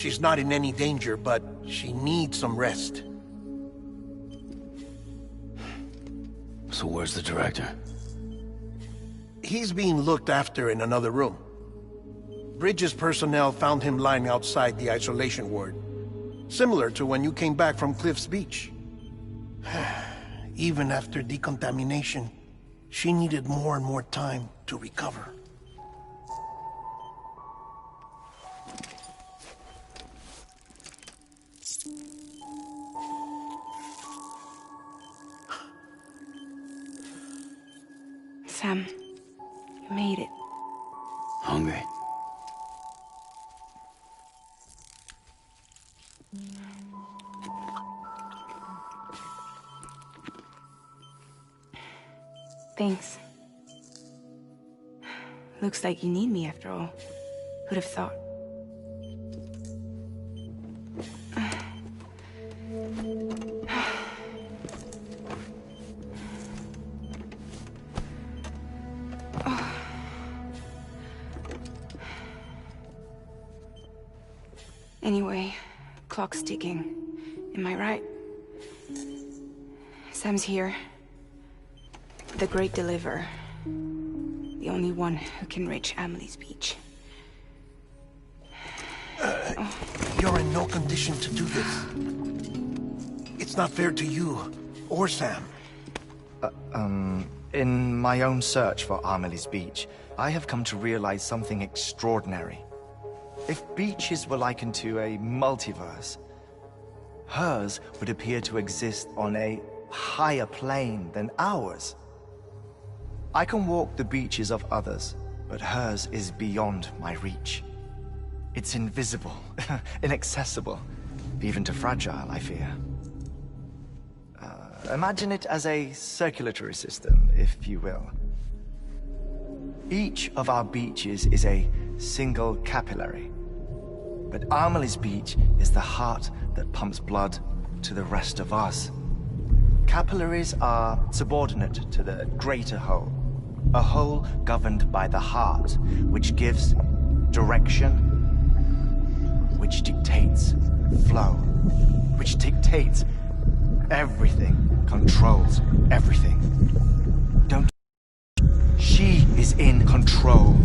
She's not in any danger, but she needs some rest. So where's the director? He's being looked after in another room. Bridges personnel found him lying outside the isolation ward. Similar to when you came back from Cliff's Beach. Even after decontamination, she needed more and more time to recover. Sam, you made it. Hungry? Thanks. Looks like you need me after all. Who'd have thought? Anyway, clock's ticking. Am I right? Sam's here. The Great Deliverer. The only one who can reach Amelie's Beach. You're in no condition to do this. It's not fair to you, or Sam. In my own search for Amelie's Beach, I have come to realize something extraordinary. If beaches were likened to a multiverse, hers would appear to exist on a higher plane than ours. I can walk the beaches of others, but hers is beyond my reach. It's invisible, inaccessible, even to fragile, I fear. Imagine it as a circulatory system, if you will. Each of our beaches is a single capillary. But Amelie's Beach is the heart that pumps blood to the rest of us. Capillaries are subordinate to the greater whole. A whole governed by the heart, which gives direction, which dictates flow, which dictates everything, controls everything. Don't... She is in control.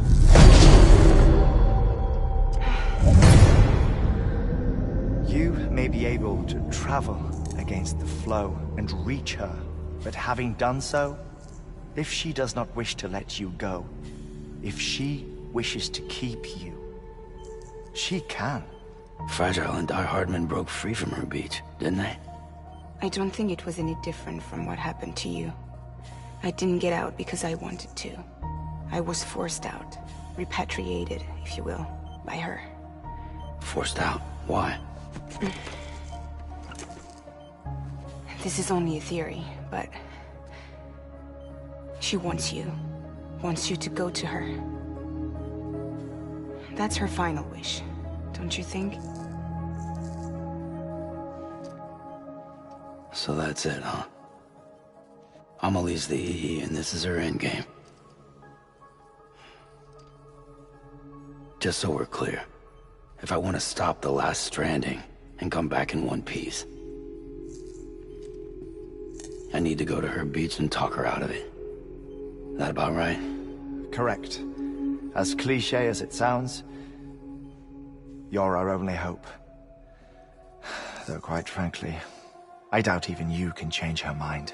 You may be able to travel against the flow and reach her, but having done so, if she does not wish to let you go, if she wishes to keep you, she can. Fragile and Die Hardman broke free from her beach, didn't they? I don't think it was any different from what happened to you. I didn't get out because I wanted to. I was forced out. Repatriated, if you will, by her. Forced out? Why? This is only a theory, but... she wants you. Wants you to go to her. That's her final wish, don't you think? So that's it, huh? Amelie's the EE, and this is her endgame. Just so we're clear, if I want to stop the last stranding and come back in one piece, I need to go to her beach and talk her out of it. That about right? Correct. As cliché as it sounds, you're our only hope. Though quite frankly, I doubt even you can change her mind.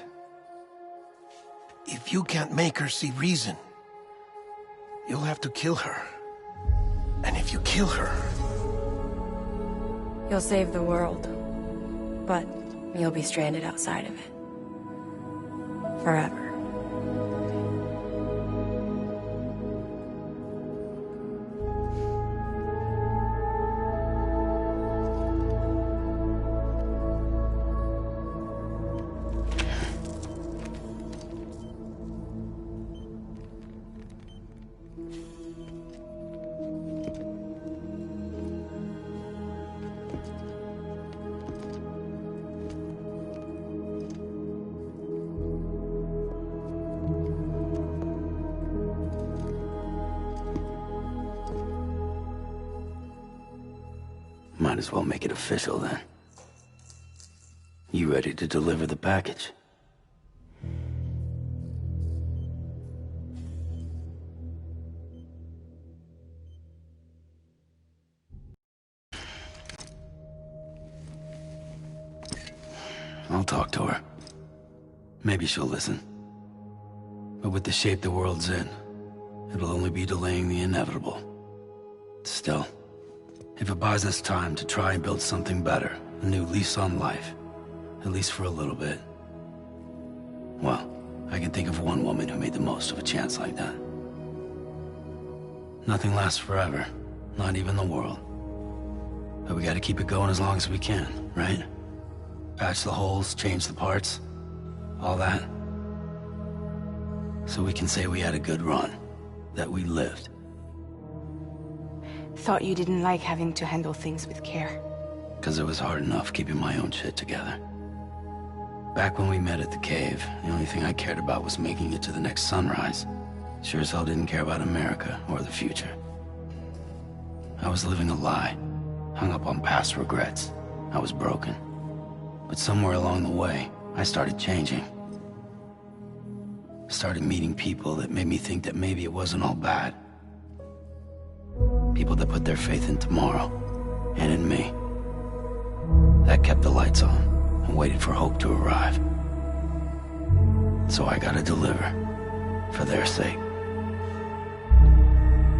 If you can't make her see reason, you'll have to kill her. And if you kill her... You'll save the world, but you'll be stranded outside of it. Forever. Might as well make it official then. You ready to deliver the package? I'll talk to her. Maybe she'll listen. But with the shape the world's in, it'll only be delaying the inevitable. Still, if it buys us time to try and build something better, a new lease on life, at least for a little bit, well, I can think of one woman who made the most of a chance like that. Nothing lasts forever, not even the world. But we gotta keep it going as long as we can, right? Patch the holes, change the parts, all that. So we can say we had a good run, that we lived. Thought you didn't like having to handle things with care. 'Cause it was hard enough keeping my own shit together. Back when we met at the cave, the only thing I cared about was making it to the next sunrise. Sure as hell didn't care about America or the future. I was living a lie, hung up on past regrets. I was broken. But somewhere along the way, I started changing. Started meeting people that made me think that maybe it wasn't all bad. People that put their faith in tomorrow, and in me. That kept the lights on, and waited for hope to arrive. So I gotta deliver, for their sake.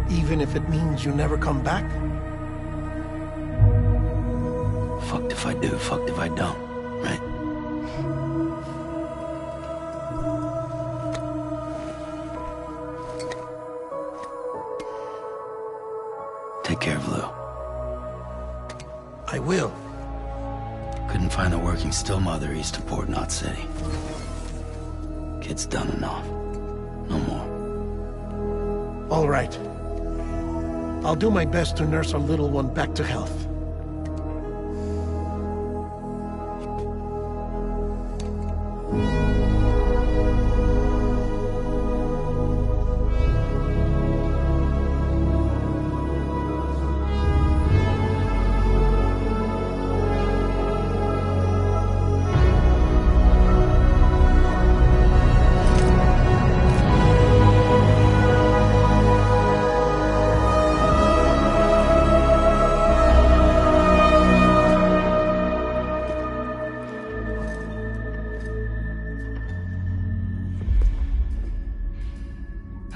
Even if it means you never come back? Fucked if I do, fucked if I don't, right? Take care of Lou. I will. Couldn't find a working still mother east of Port Knot City. Kid's done enough. No more. All right. I'll do my best to nurse our little one back to health.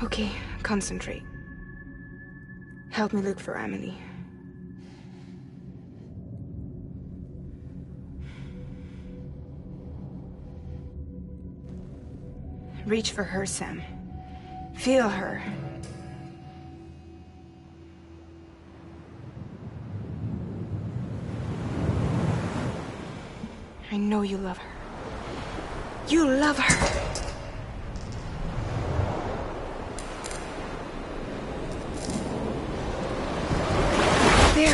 Okay, concentrate. Help me look for Amelie. Reach for her, Sam. Feel her. I know you love her. You love her! There.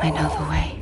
I know the way.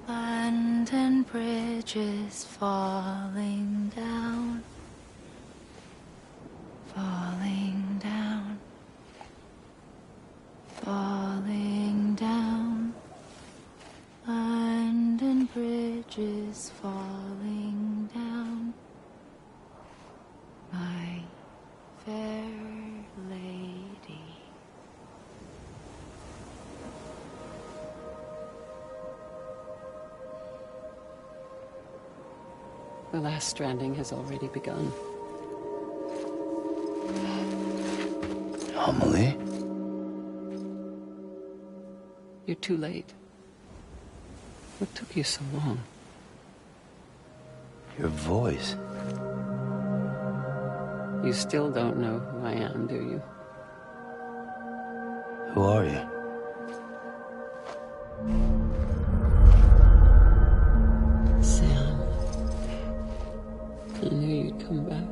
London Bridge is falling down, falling down, falling down. London Bridge is falling down, my fair lady. The last stranding has already begun. Amelie? You're too late. What took you so long? Your voice. You still don't know who I am, do you? Who are you? Sam. I knew you'd come back.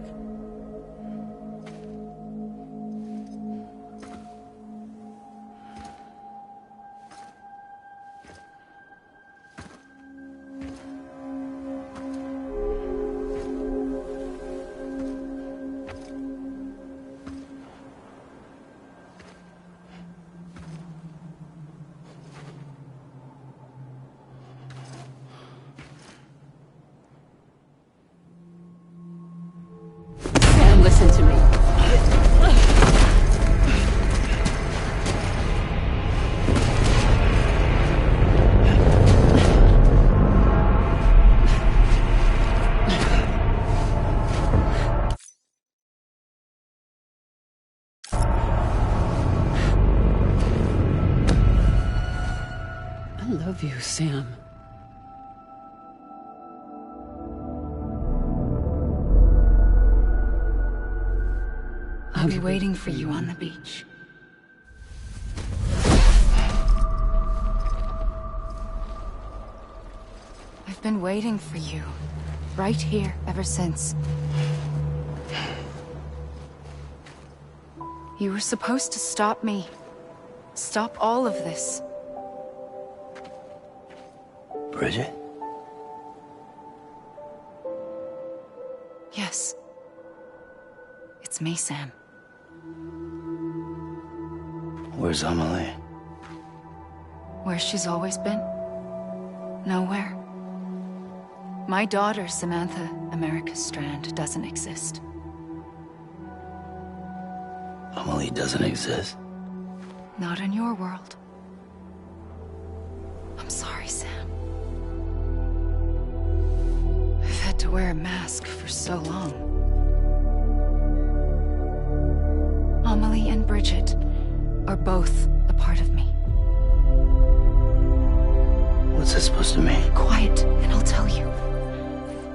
Sam, listen to me. I love you, Sam. I'll be waiting for you on the beach. I've been waiting for you, right here, ever since. You were supposed to stop me. Stop all of this. Bridget? Yes. It's me, Sam. Where's Amelie? Where she's always been. Nowhere. My daughter, Samantha America Strand, doesn't exist. Amelie doesn't exist. Not in your world. I'm sorry, Sam. I've had to wear a mask for so long. Amelie and Bridget are both a part of me. What's that supposed to mean? Quiet, and I'll tell you.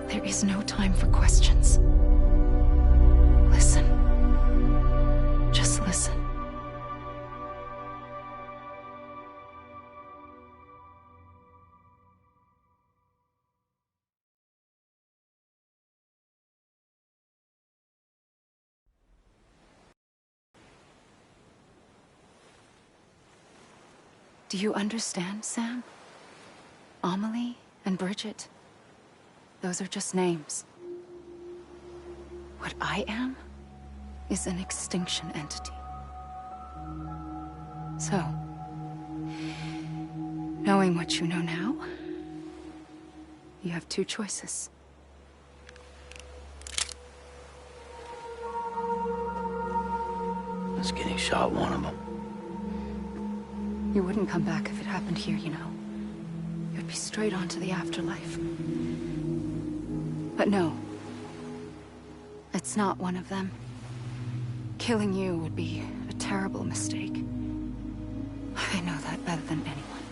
There is no time for questions. Listen. Just listen. Do you understand, Sam? Amelie and Bridget, those are just names. What I am is an extinction entity. So, knowing what you know now, you have two choices. Was getting shot one of them. You wouldn't come back if it happened here, you know. You'd be straight on to the afterlife. But no. It's not one of them. Killing you would be a terrible mistake. I know that better than anyone.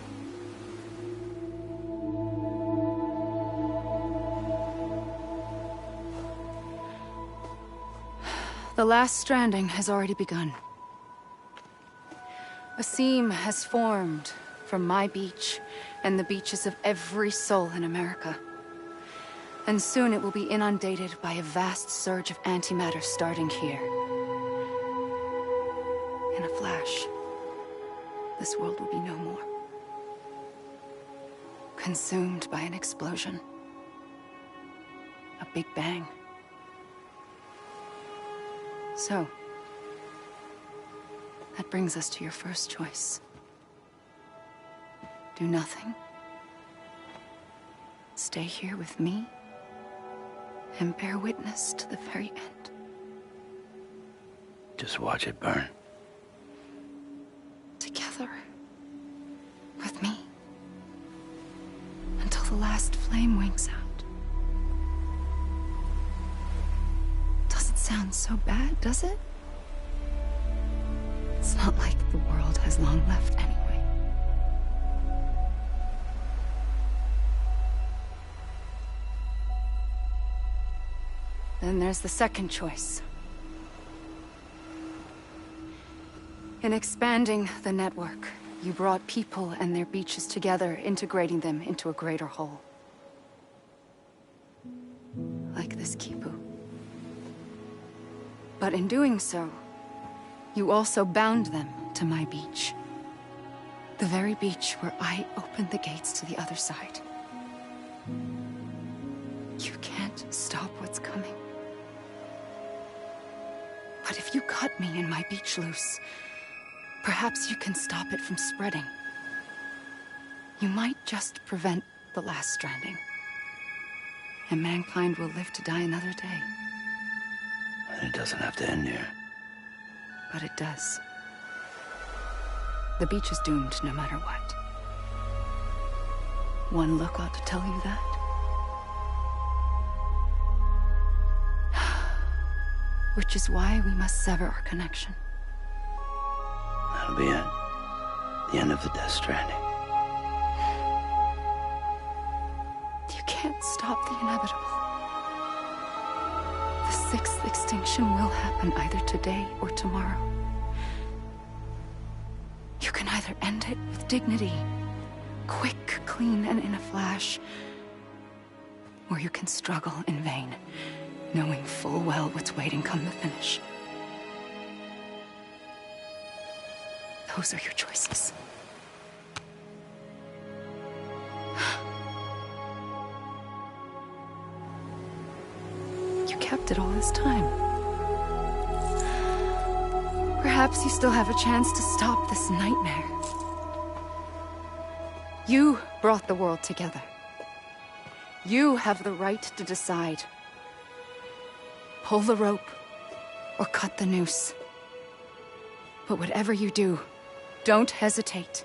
The last stranding has already begun. A seam has formed from my beach and the beaches of every soul in America. And soon it will be inundated by a vast surge of antimatter starting here. In a flash, this world will be no more. Consumed by an explosion. A big bang. So, that brings us to your first choice. Do nothing. Stay here with me and bear witness to the very end. Just watch it burn. Together. With me. Until the last flame winks out. Doesn't sound so bad, does it? It's not like the world has long left anyway. Then there's the second choice. In expanding the network, you brought people and their beaches together, integrating them into a greater whole. Like this Kipu. But in doing so, you also bound them to my beach. The very beach where I opened the gates to the other side. You can't stop what's coming. But if you cut me and my beach loose, perhaps you can stop it from spreading. You might just prevent the last stranding. And mankind will live to die another day. And it doesn't have to end here. But it does. The beach is doomed no matter what. One look ought to tell you that. Which is why we must sever our connection. That'll be it. The end of the Death Stranding. You can't stop the inevitable. The sixth extinction will happen either today or tomorrow. You can either end it with dignity, quick, clean, and in a flash, or you can struggle in vain, knowing full well what's waiting come the finish. Those are your choices. You kept it all this time. Perhaps you still have a chance to stop this nightmare. You brought the world together. You have the right to decide. Pull the rope or cut the noose. But whatever you do, don't hesitate.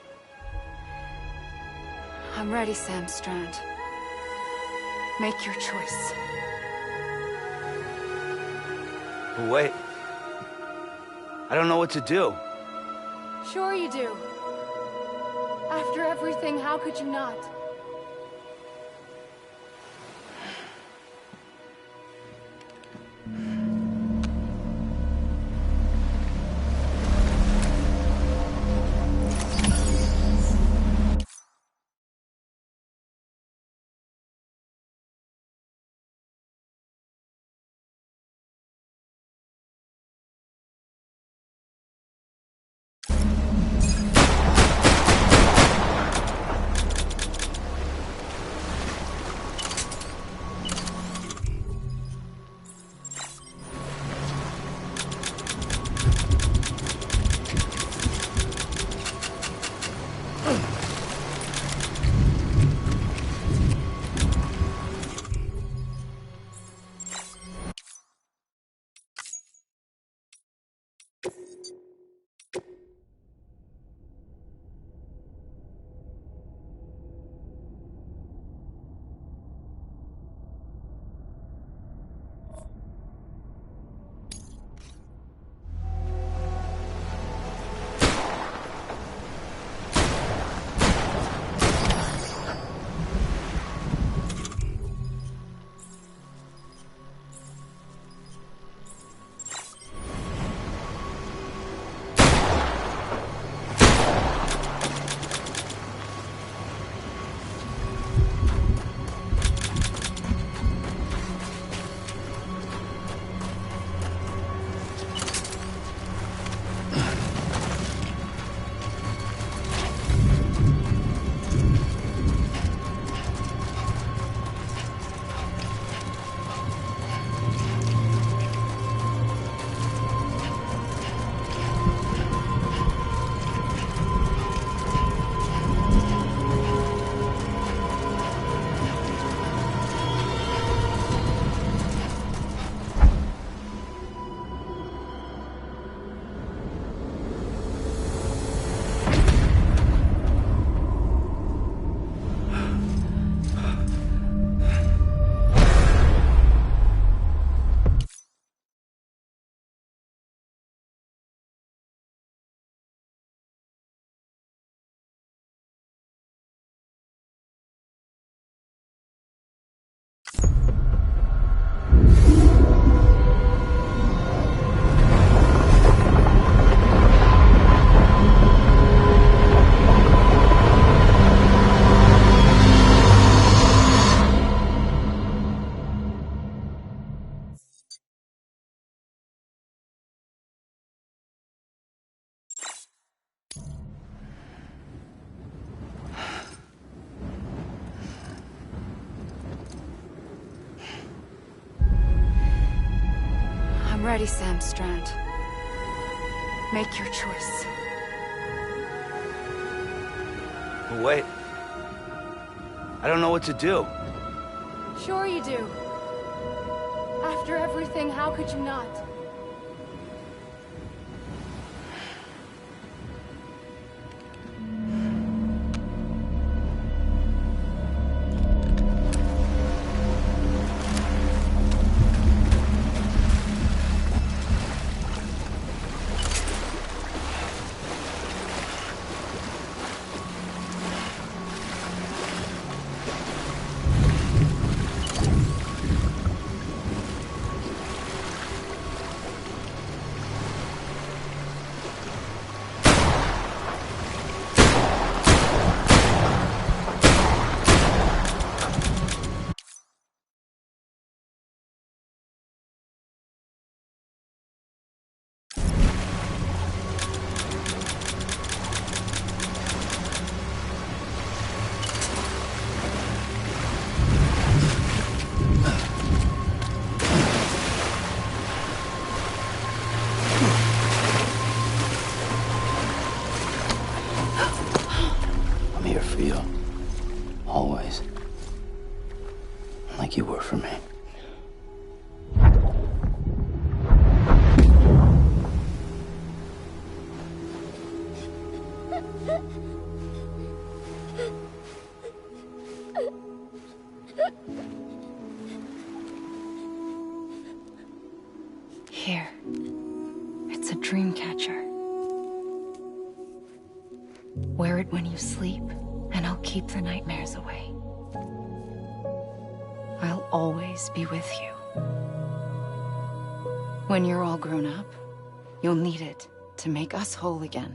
I'm ready, Sam Strand. Make your choice. But wait. I don't know what to do. Sure you do. After everything, how could you not? I'm ready, Sam Strand. Make your choice. But wait. I don't know what to do. Sure you do. After everything, how could you not? Here. It's a dream catcher. Wear it when you sleep, and I'll keep the nightmares away. I'll always be with you. When you're all grown up, you'll need it to make us whole again.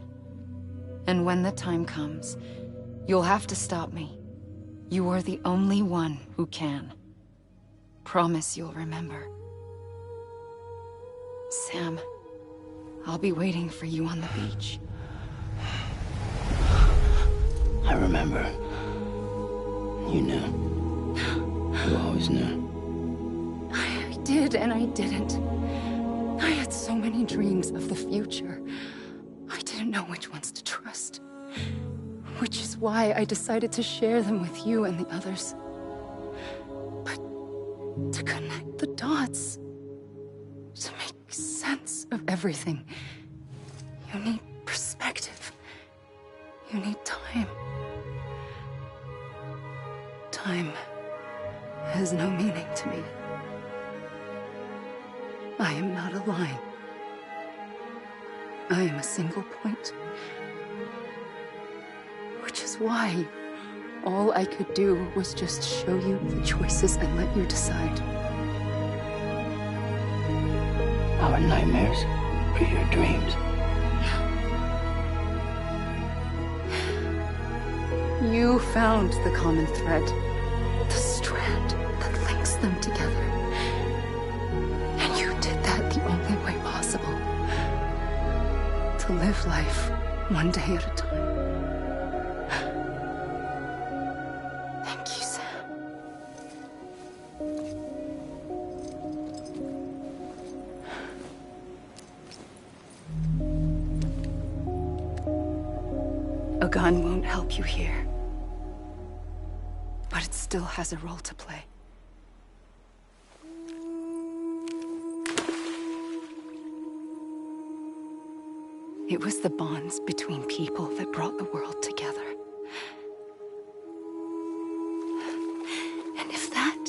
And when the time comes, you'll have to stop me. You are the only one who can. Promise you'll remember. Sam, I'll be waiting for you on the beach. I remember. You knew. You always knew. I did and I didn't. I had so many dreams of the future. I didn't know which ones to trust. Which is why I decided to share them with you and the others. But to connect the dots, to make sense of everything, you need perspective. You need time. Time has no meaning to me. I am not a line. I am a single point. Which is why all I could do was just show you the choices and let you decide. Our nightmares are your dreams. You found the common thread, the strand that links them together. And you did that the only way possible. To live life one day at a time. Thank you, Sam. A gun won't help you here. But it still has a role to play. It was the bonds between people that brought the world together. And if that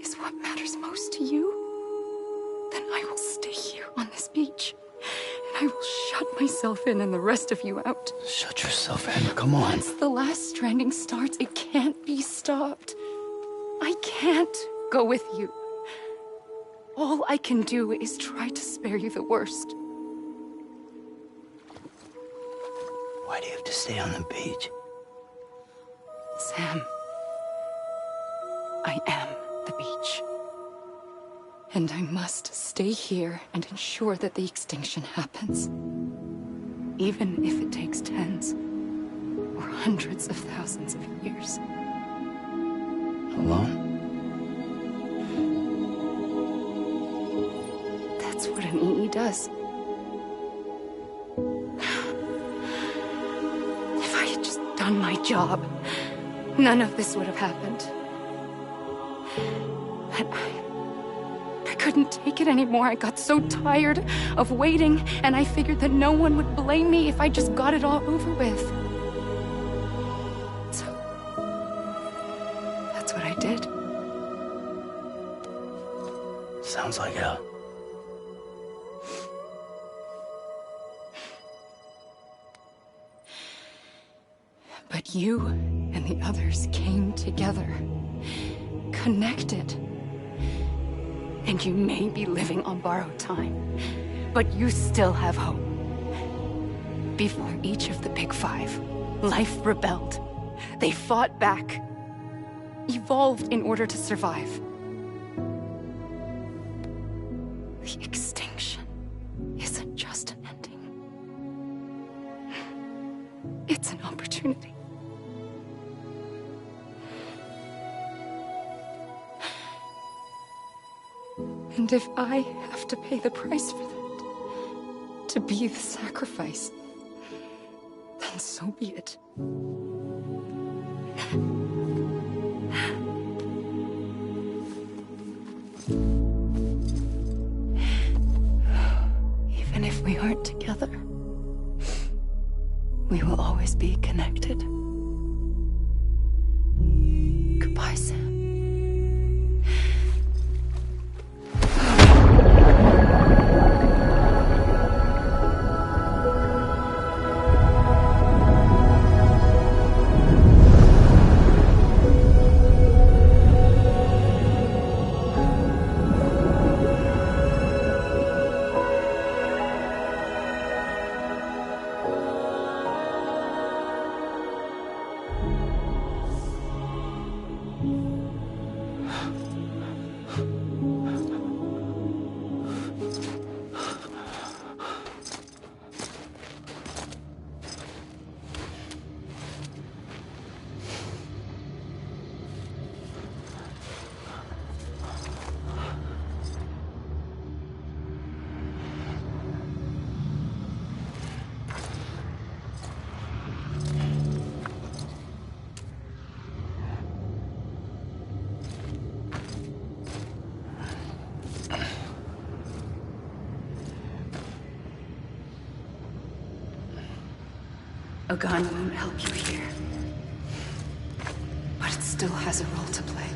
is what matters most to you, then I will stay here on this beach. And I will shut myself in and the rest of you out. Shut yourself in. Come on. Once the last stranding starts, it can't be stopped. I can't go with you. All I can do is try to spare you the worst. Why do you have to stay on the beach? Sam, I am the beach. And I must stay here and ensure that the extinction happens. Even if it takes tens or hundreds of thousands of years. Alone? That's what an EE does. If I had just done my job, none of this would have happened. But I couldn't take it anymore. I got so tired of waiting, and I figured that no one would blame me if I just got it all over with. So, that's what I did. Sounds like hell. But you and the others came together, connected. And you may be living on borrowed time, but you still have hope. Before each of the Big Five, life rebelled. They fought back, evolved in order to survive. The extinction isn't just an ending. It's an opportunity. And if I have to pay the price for that, to be the sacrifice, then so be it. Even if we aren't together, we will always be connected. Goodbye, Sam. A gun won't help you here. But it still has a role to play.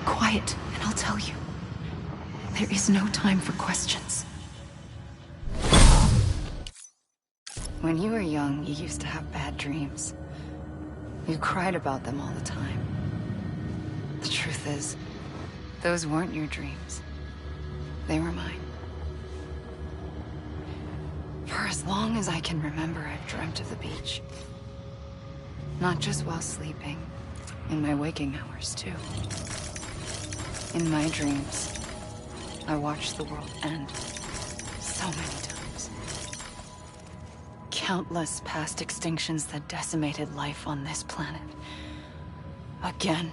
Quiet, and I'll tell you. There is no time for questions. When you were young, you used to have bad dreams. You cried about them all the time. The truth is, those weren't your dreams. They were mine. For as long as I can remember, I've dreamt of the beach. Not just while sleeping, in my waking hours, too. In my dreams, I watched the world end so many times. Countless past extinctions that decimated life on this planet. Again,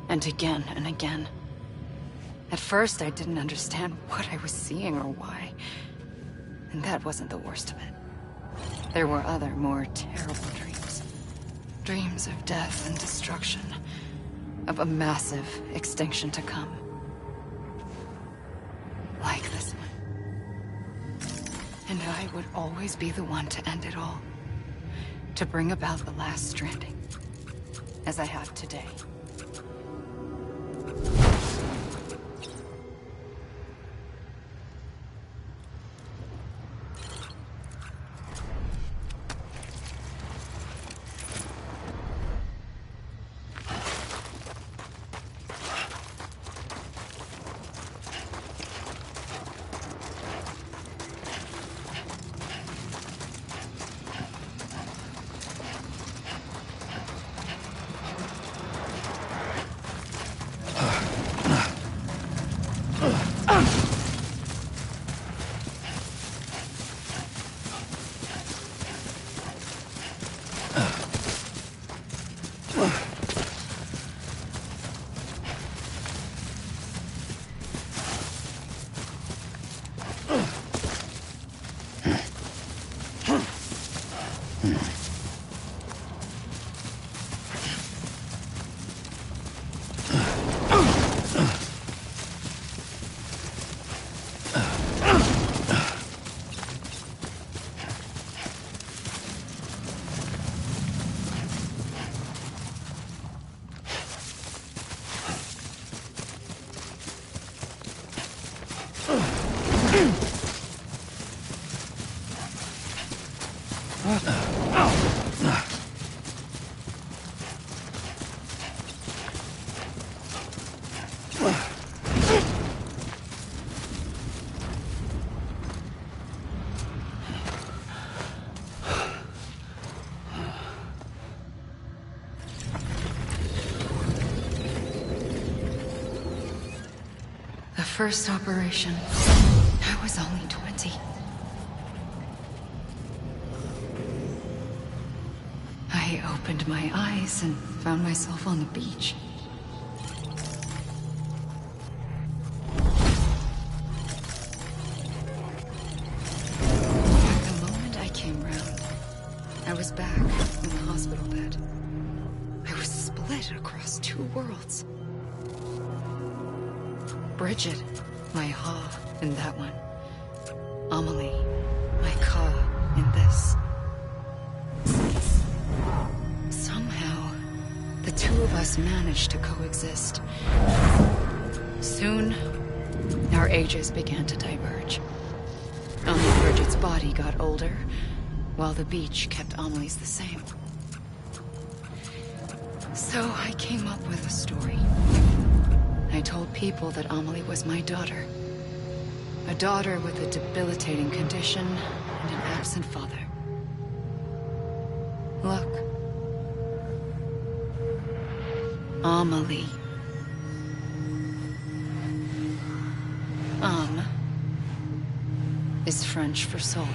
and again, and again. At first, I didn't understand what I was seeing or why. And that wasn't the worst of it. There were other, more terrible dreams. Dreams of death and destruction. Of a massive extinction to come. Like this one. And I would always be the one to end it all. To bring about the last stranding. As I have today. first operation, I was only 20. I opened my eyes and found myself on the beach. The moment I came round, I was back in the hospital bed. I was split across two worlds. Bridget, my Ha in that one. Amelie, my Ka in this. Somehow, the two of us managed to coexist. Soon, our ages began to diverge. Only Bridget's body got older, while the beach kept Amelie's the same. So I came up with a story. I told people that Amelie was my daughter. A daughter with a debilitating condition and an absent father. Look. Amelie. Âme is French for soul.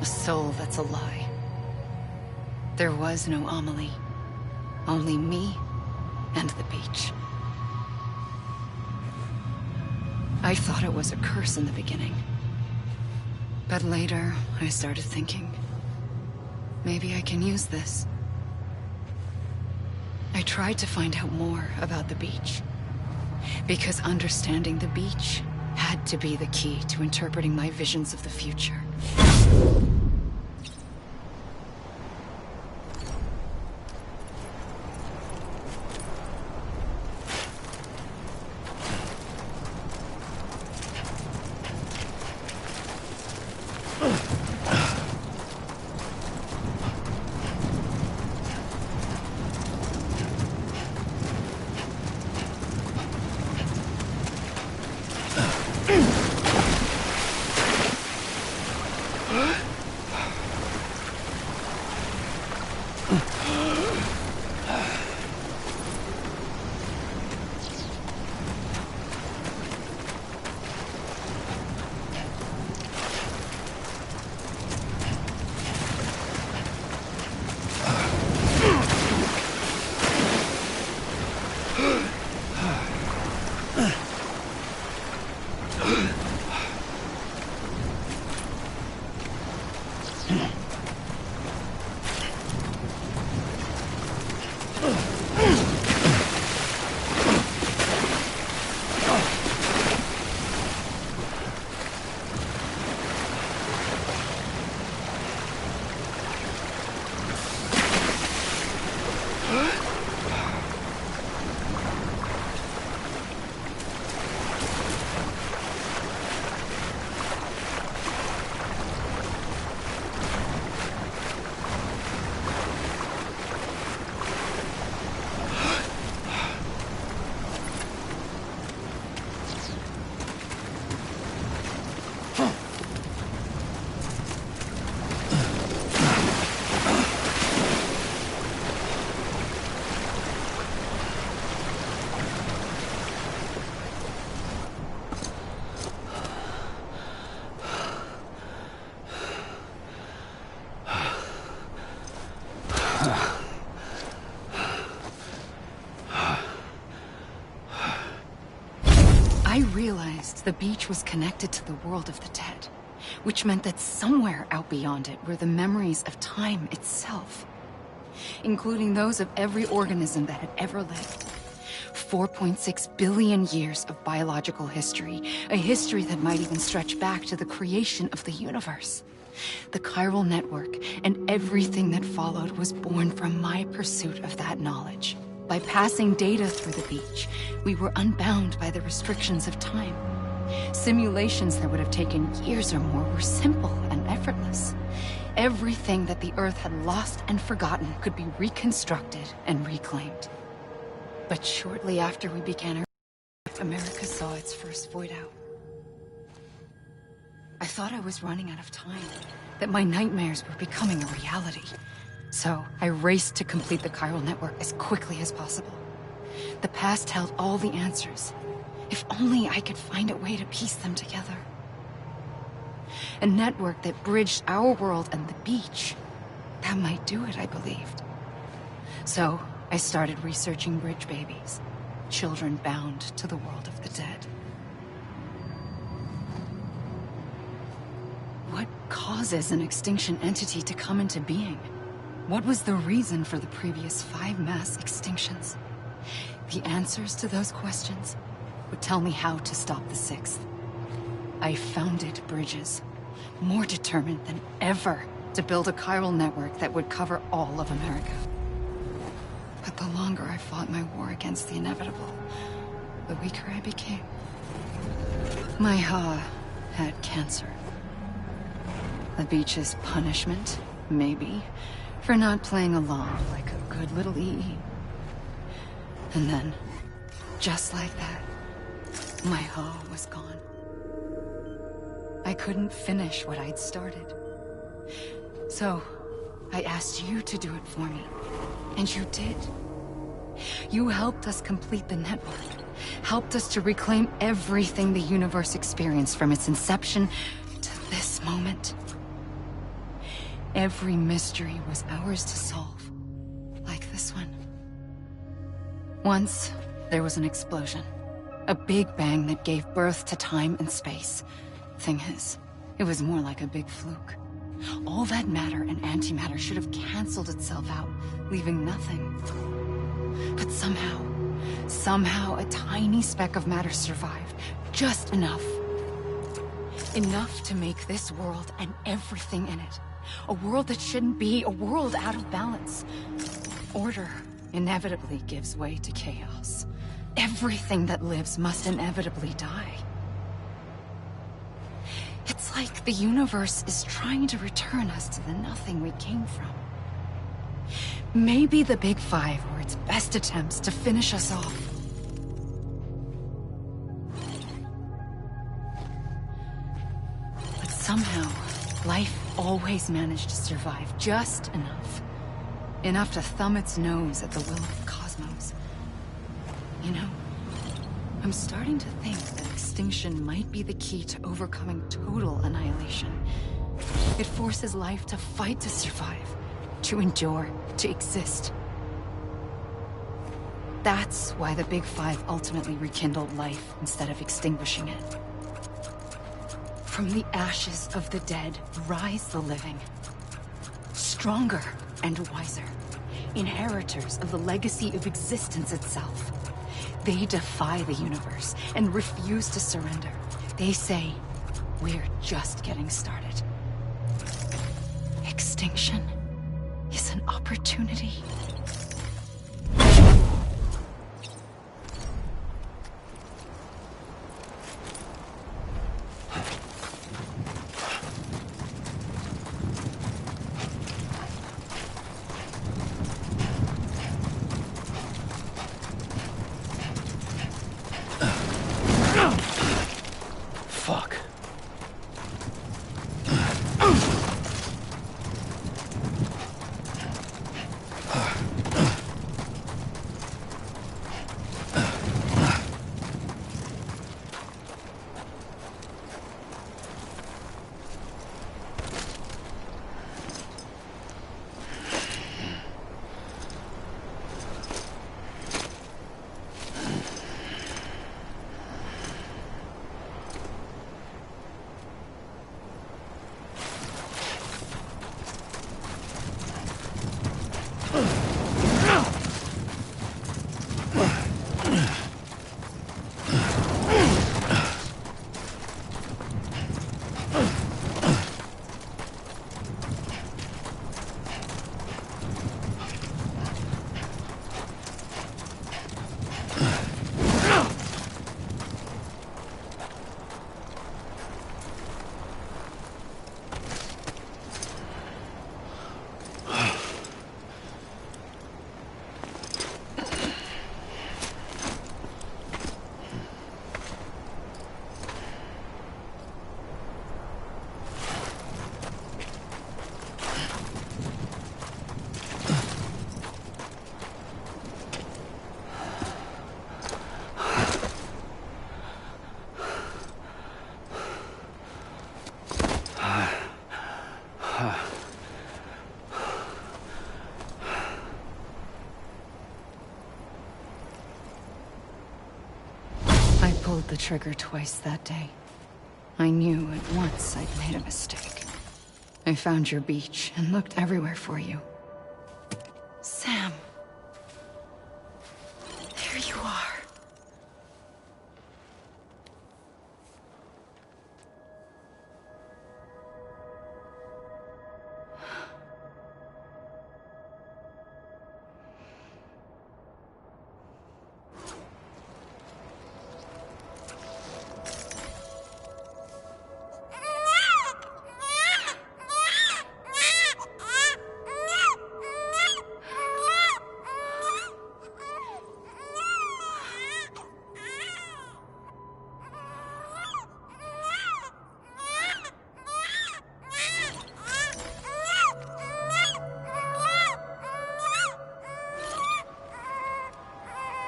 A soul that's a lie. There was no Amelie. Only me and the beach. I thought it was a curse in the beginning. But later, I started thinking, maybe I can use this. I tried to find out more about the beach. Because understanding the beach had to be the key to interpreting my visions of the future. I realized the beach was connected to the world of the dead, which meant that somewhere out beyond it were the memories of time itself, including those of every organism that had ever lived. 4.6 billion years of biological history, a history that might even stretch back to the creation of the universe. The chiral network and everything that followed was born from my pursuit of that knowledge. By passing data through the beach, we were unbound by the restrictions of time. Simulations that would have taken years or more were simple and effortless. Everything that the Earth had lost and forgotten could be reconstructed and reclaimed. But shortly after we began our life, America saw its first void out. I thought I was running out of time, that my nightmares were becoming a reality. So I raced to complete the chiral network as quickly as possible. The past held all the answers. If only I could find a way to piece them together. A network that bridged our world and the beach. That might do it, I believed. So I started researching bridge babies, children bound to the world of the dead. What causes an extinction entity to come into being? What was the reason for the previous 5 mass extinctions? The answers to those questions would tell me how to stop the 6th. I founded bridges, more determined than ever to build a chiral network that would cover all of America. But the longer I fought my war against the inevitable, the weaker I became. My Ha had cancer. The beach's punishment, maybe, for not playing along like a good little EE. And then, just like that, my Ha was gone. I couldn't finish what I'd started. So, I asked you to do it for me. And you did. You helped us complete the network. Helped us to reclaim everything the universe experienced from its inception to this moment. Every mystery was ours to solve. Like this one. Once, there was an explosion. A big bang that gave birth to time and space. Thing is, it was more like a big fluke. All that matter and antimatter should have canceled itself out, leaving nothing. But somehow a tiny speck of matter survived. Just enough. Enough to make this world and everything in it. A world that shouldn't be, a world out of balance. Order inevitably gives way to chaos. Everything that lives must inevitably die. It's like the universe is trying to return us to the nothing we came from. Maybe the Big Five were its best attempts to finish us off. But somehow, life always managed to survive just enough. Enough to thumb its nose at the will of the cosmos. You know, I'm starting to think that extinction might be the key to overcoming total annihilation. It forces life to fight to survive, to endure, to exist. That's why the Big Five ultimately rekindled life instead of extinguishing it. From the ashes of the dead rise the living. Stronger and wiser. Inheritors of the legacy of existence itself. They defy the universe and refuse to surrender. They say, we're just getting started. Extinction is an opportunity. Fuck. I pulled the trigger twice that day. I knew at once I'd made a mistake. I found your beach and looked everywhere for you. Sam. There you are.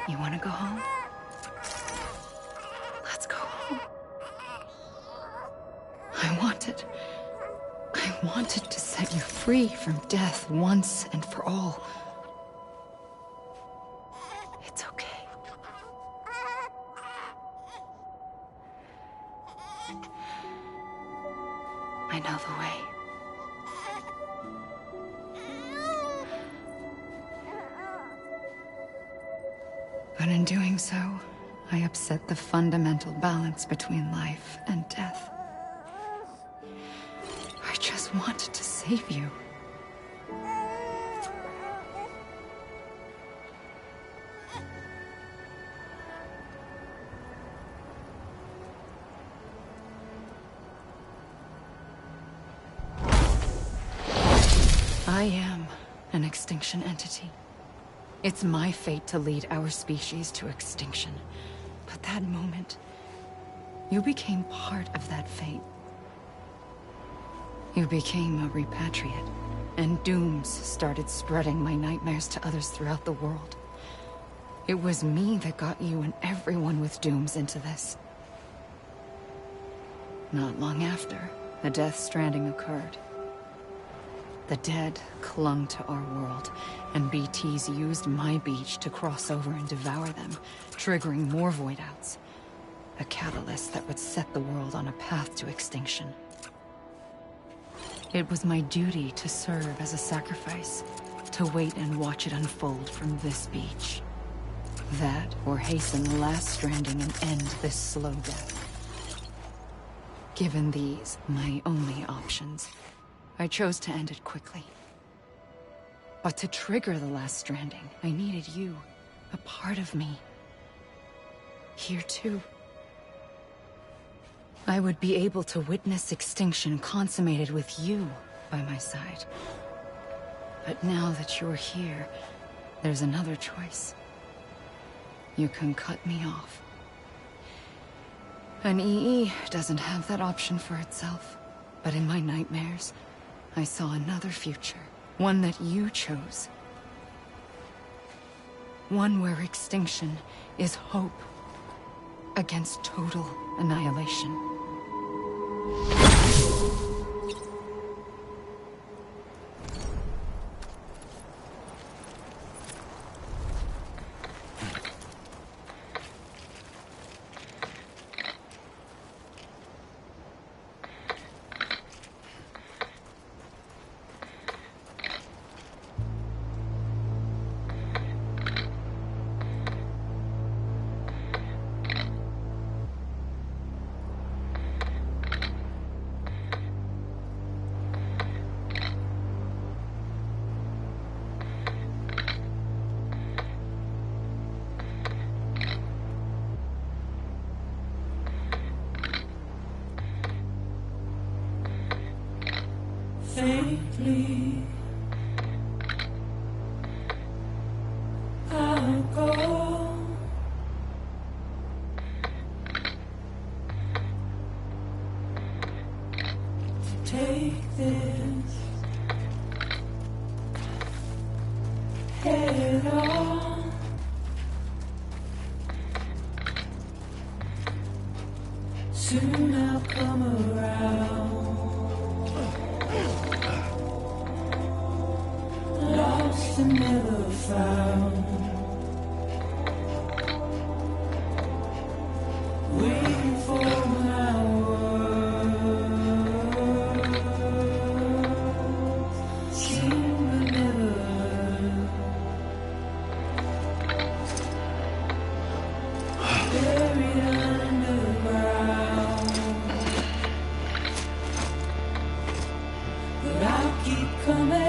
You want to go home? Let's go home. I wanted to set you free from death once and for all. It's okay. I know the way. But in doing so, I upset the fundamental balance between life and death. I just wanted to save you. I am an extinction entity. It's my fate to lead our species to extinction. But that moment, you became part of that fate. You became a repatriate, and dooms started spreading my nightmares to others throughout the world. It was me that got you and everyone with dooms into this. Not long after, the Death Stranding occurred. The dead clung to our world, and BTs used my beach to cross over and devour them, triggering more void-outs. A catalyst that would set the world on a path to extinction. It was my duty to serve as a sacrifice, to wait and watch it unfold from this beach. That, or hasten the last stranding and end this slow death. Given these, my only options, I chose to end it quickly. But to trigger the last stranding, I needed you, a part of me. Here too. I would be able to witness extinction consummated with you by my side. But now that you're here, there's another choice. You can cut me off. An EE doesn't have that option for itself. But in my nightmares, I saw another future. One that you chose. One where extinction is hope against total annihilation. Faintly, I'll go. Take this head on. Soon I'll come around. lost and never found. Waiting for my words, seen but never heard. Buried underground, but I'll keep coming.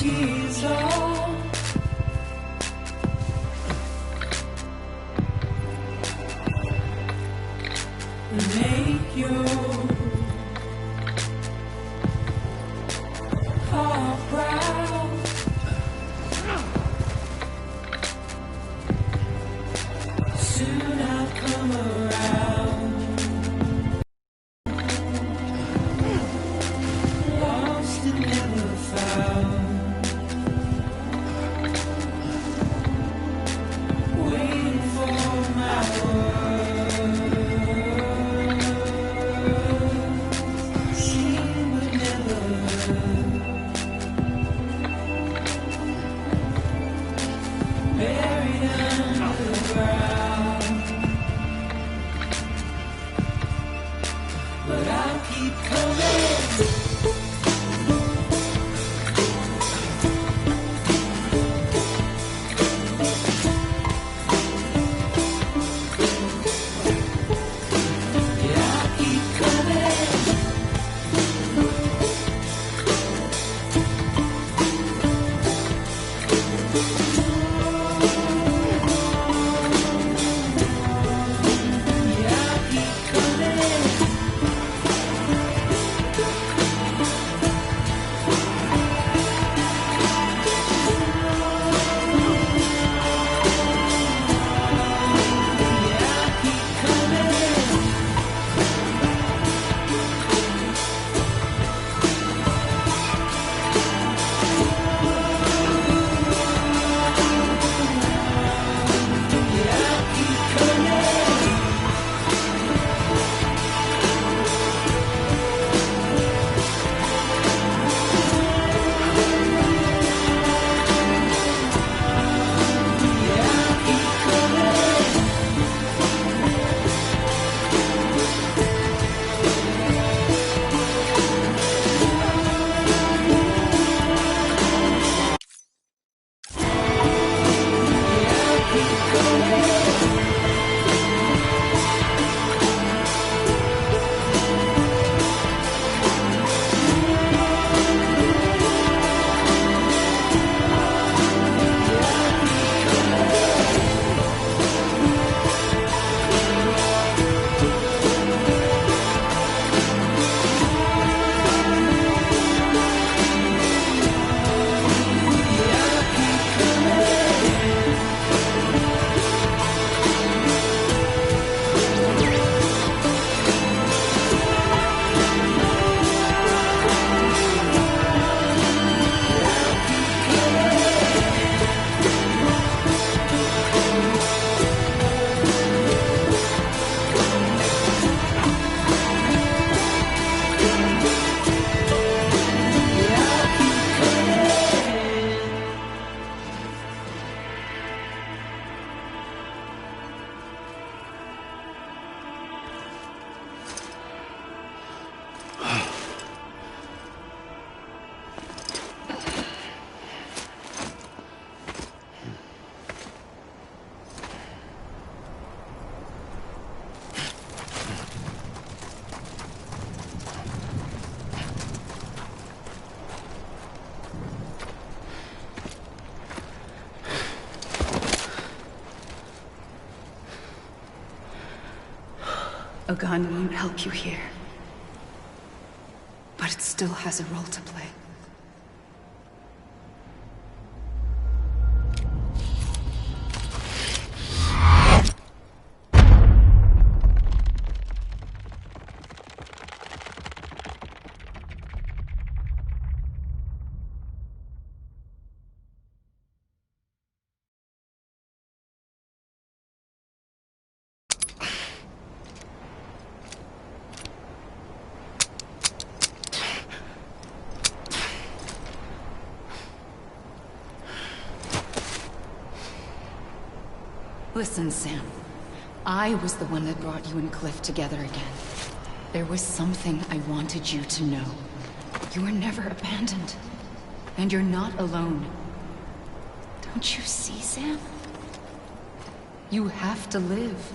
Tears off and make your heart proud. Soon I'll come around. Lost and never found. Waiting for my words, seen but never heard. Buried underground, but I'll keep coming. A gun won't help you here. But it still has a role to play. Listen, Sam. I was the one that brought you and Cliff together again. There was something I wanted you to know. You were never abandoned. And you're not alone. Don't you see, Sam? You have to live.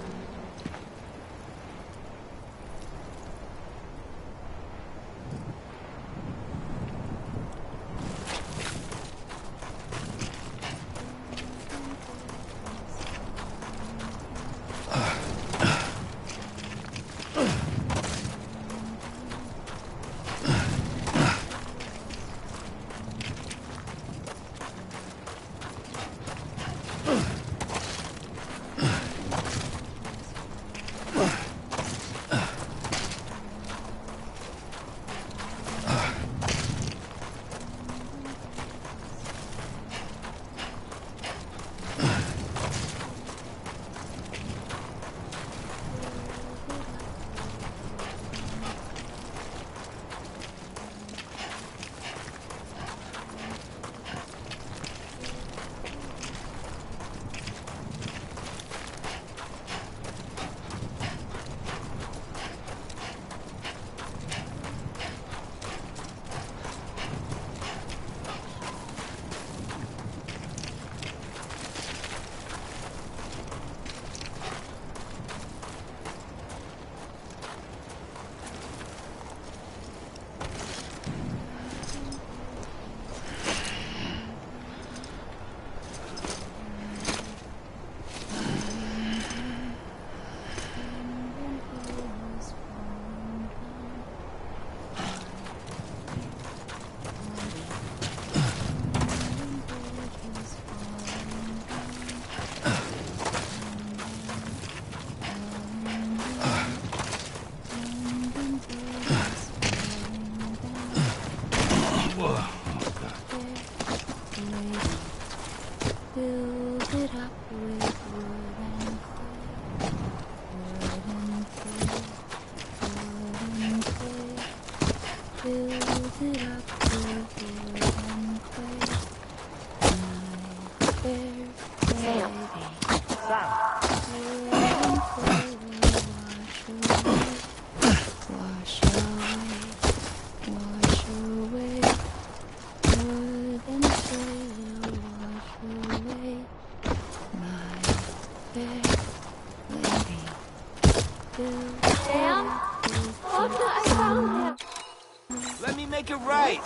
Let me make it right.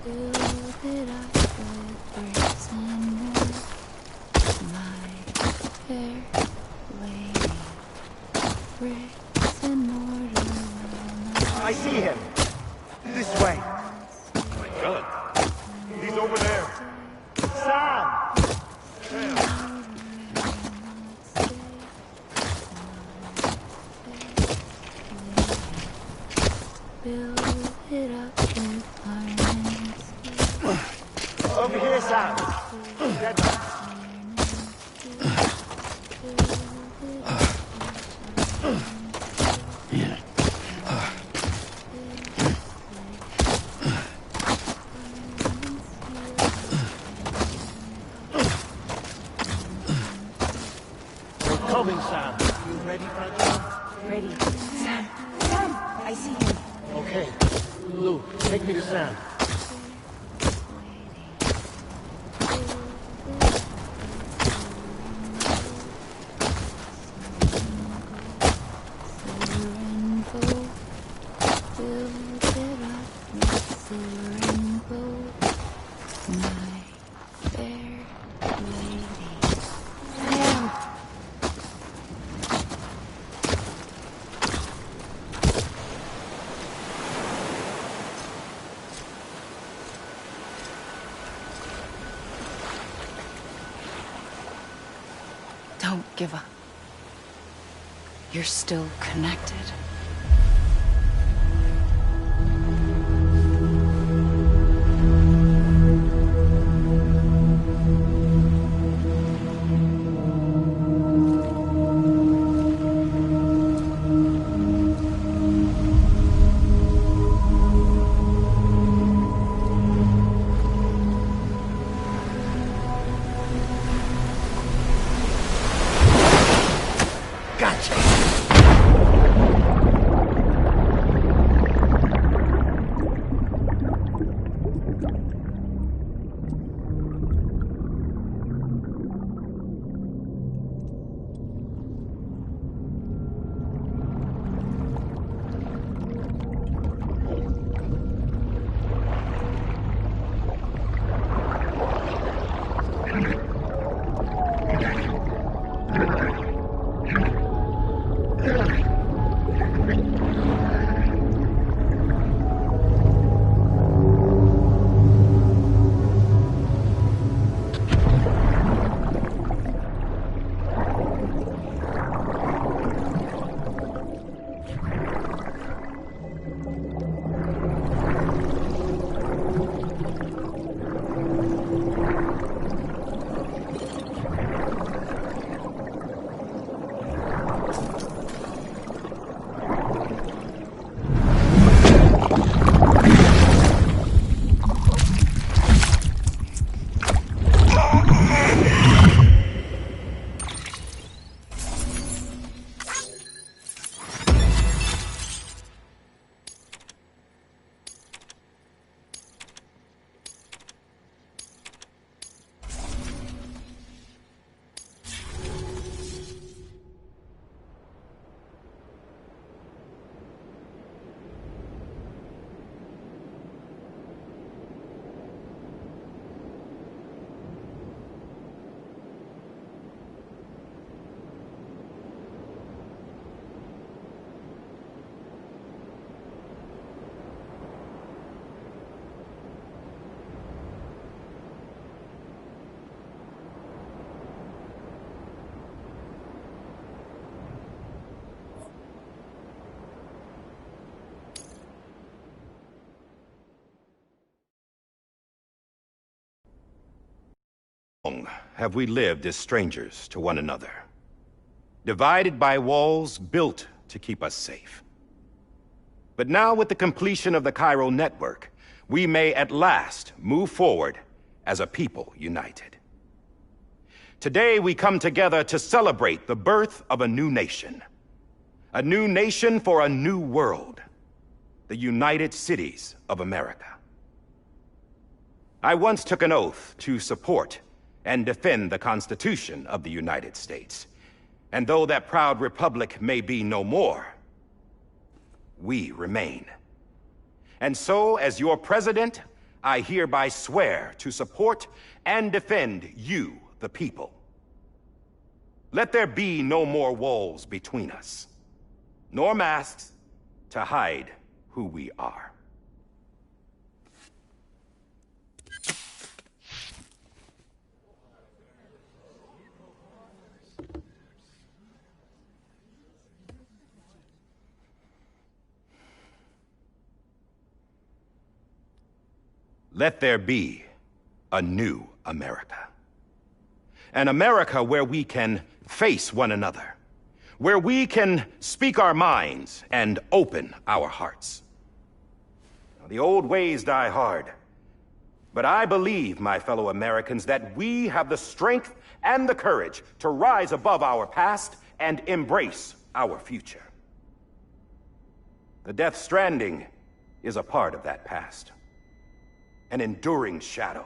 it up with bricks and mortar, my fair lady. Bricks and mortar will not. I see him. This way. My gun. He's over there. Sam! Build it up with harmonies. Over here, Sam. That way. We're coming, Sam. You ready for a job? Ready. Sam! Sam! I see him. Okay. Lou, take me to Sam. Don't give up. You're still connected. Long have we lived as strangers to one another, divided by walls built to keep us safe. But now, with the completion of the Cairo network, we may at last move forward as a people united. Today we come together to celebrate the birth of a new nation for a new world, the United Cities of America. I once took an oath to support and defend the Constitution of the United States. And though that proud republic may be no more, we remain. And so, as your president, I hereby swear to support and defend you, the people. Let there be no more walls between us, nor masks to hide who we are. Let there be a new America. An America where we can face one another, where we can speak our minds and open our hearts. Now, the old ways die hard, but I believe, my fellow Americans, that we have the strength and the courage to rise above our past and embrace our future. The Death Stranding is a part of that past. An enduring shadow,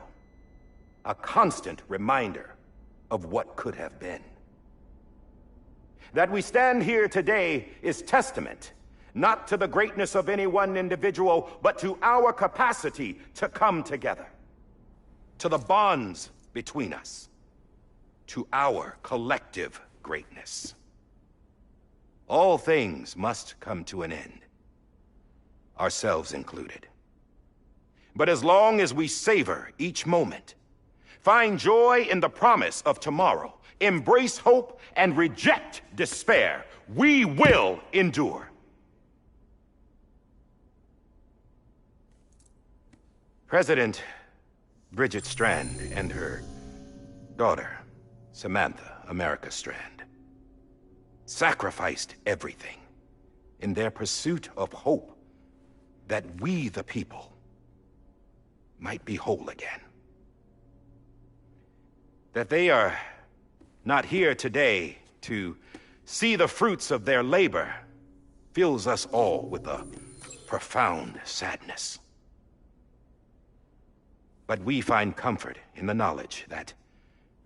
a constant reminder of what could have been. That we stand here today is testament, not to the greatness of any one individual, but to our capacity to come together, to the bonds between us, to our collective greatness. All things must come to an end, ourselves included. But as long as we savor each moment, find joy in the promise of tomorrow, embrace hope, and reject despair, we will endure. President Bridget Strand and her daughter, Samantha America Strand, sacrificed everything in their pursuit of hope that we, the people, might be whole again. That they are not here today to see the fruits of their labor fills us all with a profound sadness. But we find comfort in the knowledge that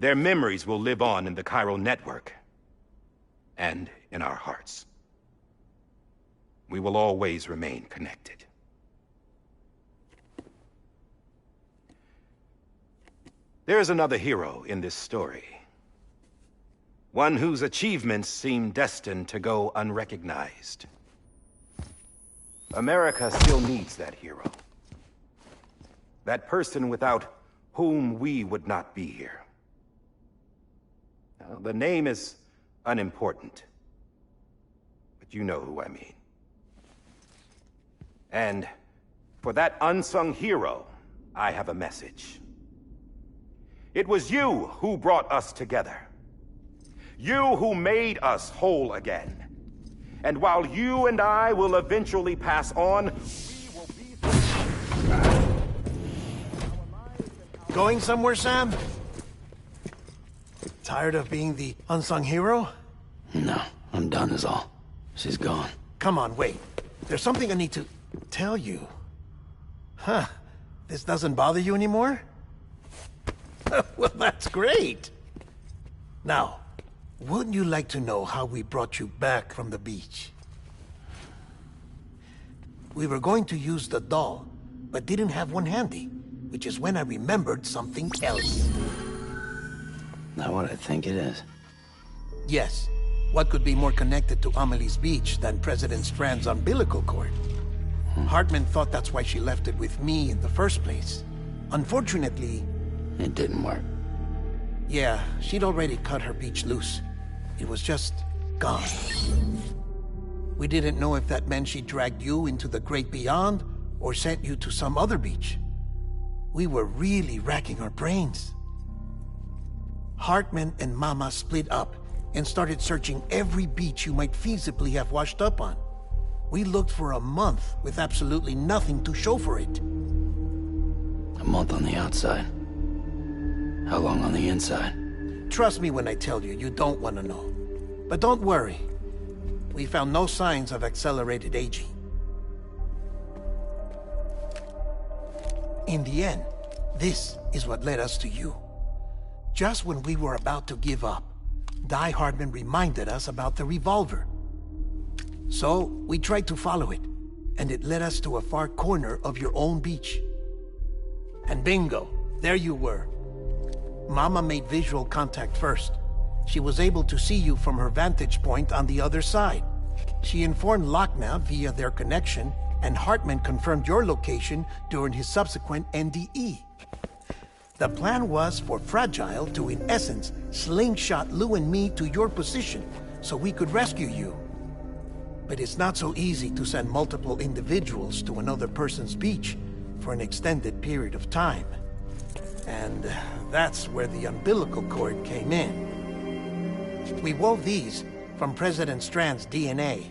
their memories will live on in the Chiral network and in our hearts. We will always remain connected. There is another hero in this story. One whose achievements seem destined to go unrecognized. America still needs that hero. That person without whom we would not be here. Now, the name is unimportant, but you know who I mean. And for that unsung hero, I have a message. It was you who brought us together. You who made us whole again. And while you and I will eventually pass on, we will be... Going somewhere, Sam? Tired of being the unsung hero? No, I'm done is all. She's gone. Come on, wait. There's something I need to tell you. Huh. This doesn't bother you anymore? Well, that's great. Now, wouldn't you like to know how we brought you back from the beach? We were going to use the doll, but didn't have one handy, which is when I remembered something else. Not what I think it is. Yes. What could be more connected to Amelie's beach than President Strand's umbilical cord? Hartman thought that's why she left it with me in the first place. Unfortunately... It didn't work. Yeah, she'd already cut her beach loose. It was just gone. We didn't know if that meant she dragged you into the great beyond or sent you to some other beach. We were really racking our brains. Hartman and Mama split up and started searching every beach you might feasibly have washed up on. We looked for a month with absolutely nothing to show for it. A month on the outside. How long on the inside? Trust me when I tell you, you don't want to know. But don't worry. We found no signs of accelerated aging. In the end, this is what led us to you. Just when we were about to give up, Die Hardman reminded us about the revolver. So, we tried to follow it, and it led us to a far corner of your own beach. And bingo, there you were. Mama made visual contact first. She was able to see you from her vantage point on the other side. She informed Lochna via their connection, and Hartman confirmed your location during his subsequent NDE. The plan was for Fragile to, in essence, slingshot Lou and me to your position so we could rescue you. But it's not so easy to send multiple individuals to another person's beach for an extended period of time. And that's where the umbilical cord came in. We wove these from President Strand's DNA.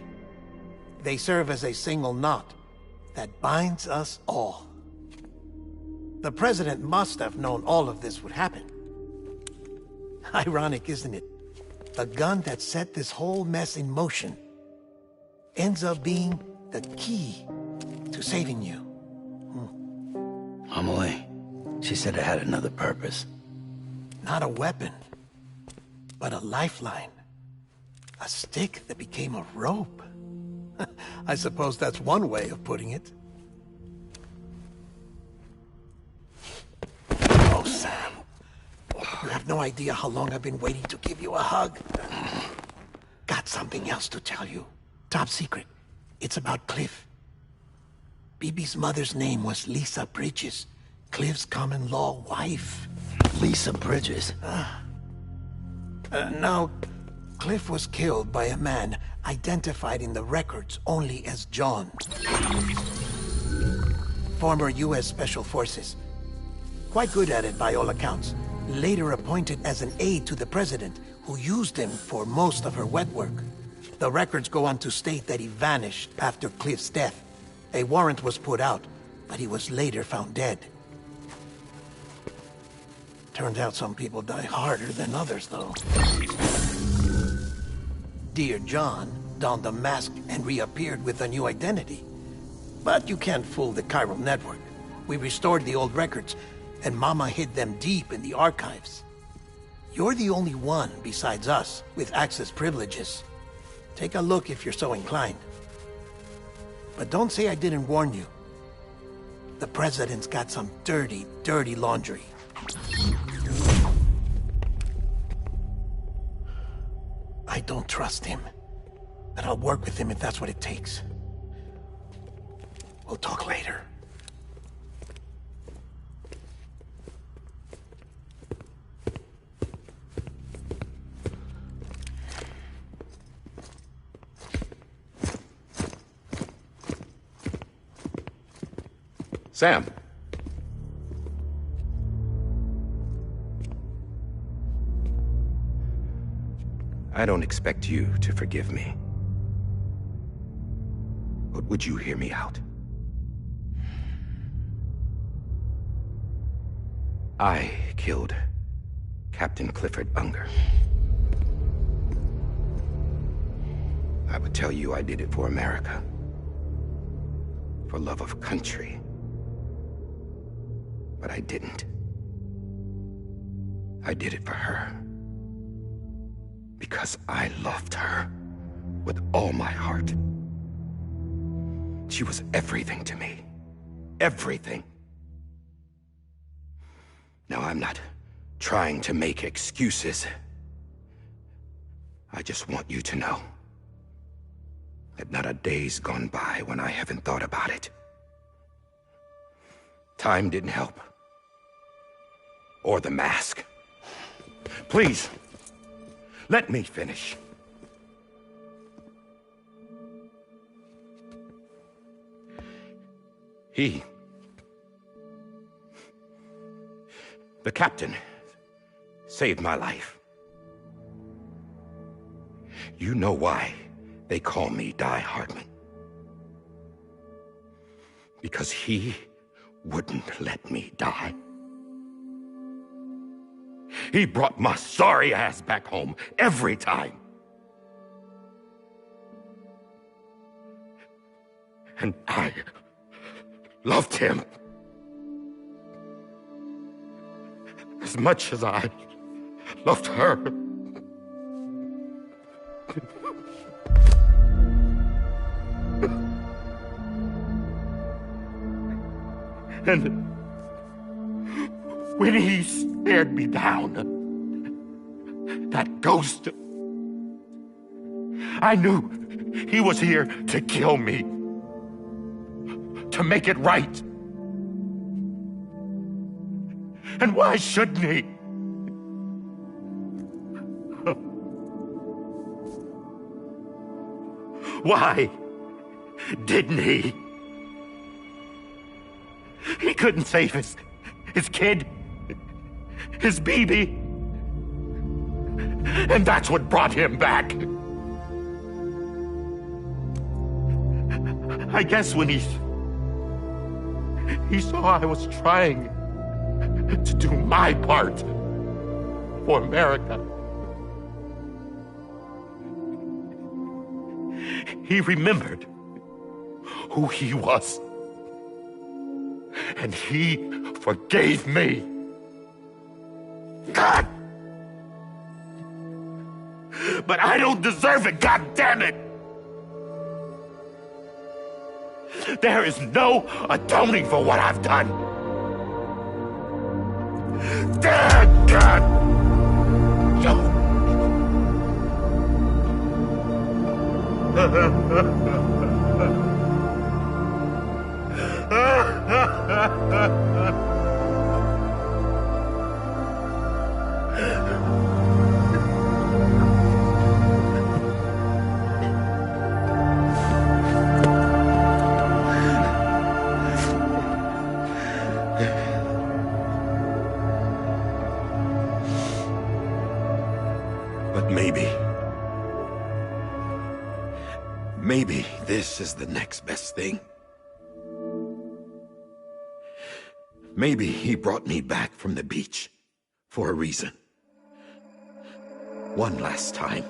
They serve as a single knot that binds us all. The President must have known all of this would happen. Ironic, isn't it? The gun that set this whole mess in motion ends up being the key to saving you. Amelie, she said it had another purpose. Not a weapon, but a lifeline. A stick that became a rope. I suppose that's one way of putting it. Oh, Sam. You have no idea how long I've been waiting to give you a hug. Got something else to tell you. Top secret. It's about Cliff. BB's mother's name was Lisa Bridges, Cliff's common-law wife. Lisa Bridges? Now, Cliff was killed by a man identified in the records only as John. Former U.S. Special Forces. Quite good at it by all accounts. Later appointed as an aide to the president, who used him for most of her wet work. The records go on to state that he vanished after Cliff's death. A warrant was put out, but he was later found dead. Turned out some people die harder than others, though. Dear John donned a mask and reappeared with a new identity. But you can't fool the chiral network. We restored the old records, and Mama hid them deep in the archives. You're the only one, besides us, with access privileges. Take a look if you're so inclined. But don't say I didn't warn you. The President's got some dirty, dirty laundry. I don't trust him, but I'll work with him if that's what it takes. We'll talk later. Sam. I don't expect you to forgive me. But would you hear me out? I killed Captain Clifford Unger. I would tell you I did it for America. For love of country. But I didn't. I did it for her. Because I loved her with all my heart. She was everything to me. Everything. Now, I'm not trying to make excuses. I just want you to know that not a day's gone by when I haven't thought about it. Time didn't help. Or the mask. Please, let me finish. The captain, saved my life. You know why they call me Die Hartman. Because he wouldn't let me die. He brought my sorry ass back home every time. And I loved him as much as I loved her. And when he stared me down, that ghost, I knew he was here to kill me, to make it right. And why shouldn't he? Why didn't he? He couldn't save his kid, his baby. And that's what brought him back. I guess when he saw I was trying to do my part for America, he remembered who he was. And he forgave me. God! But I don't deserve it, God damn it! There is no atoning for what I've done. Damn God! But maybe this is the next best thing. Maybe he brought me back from the beach for a reason. One last time.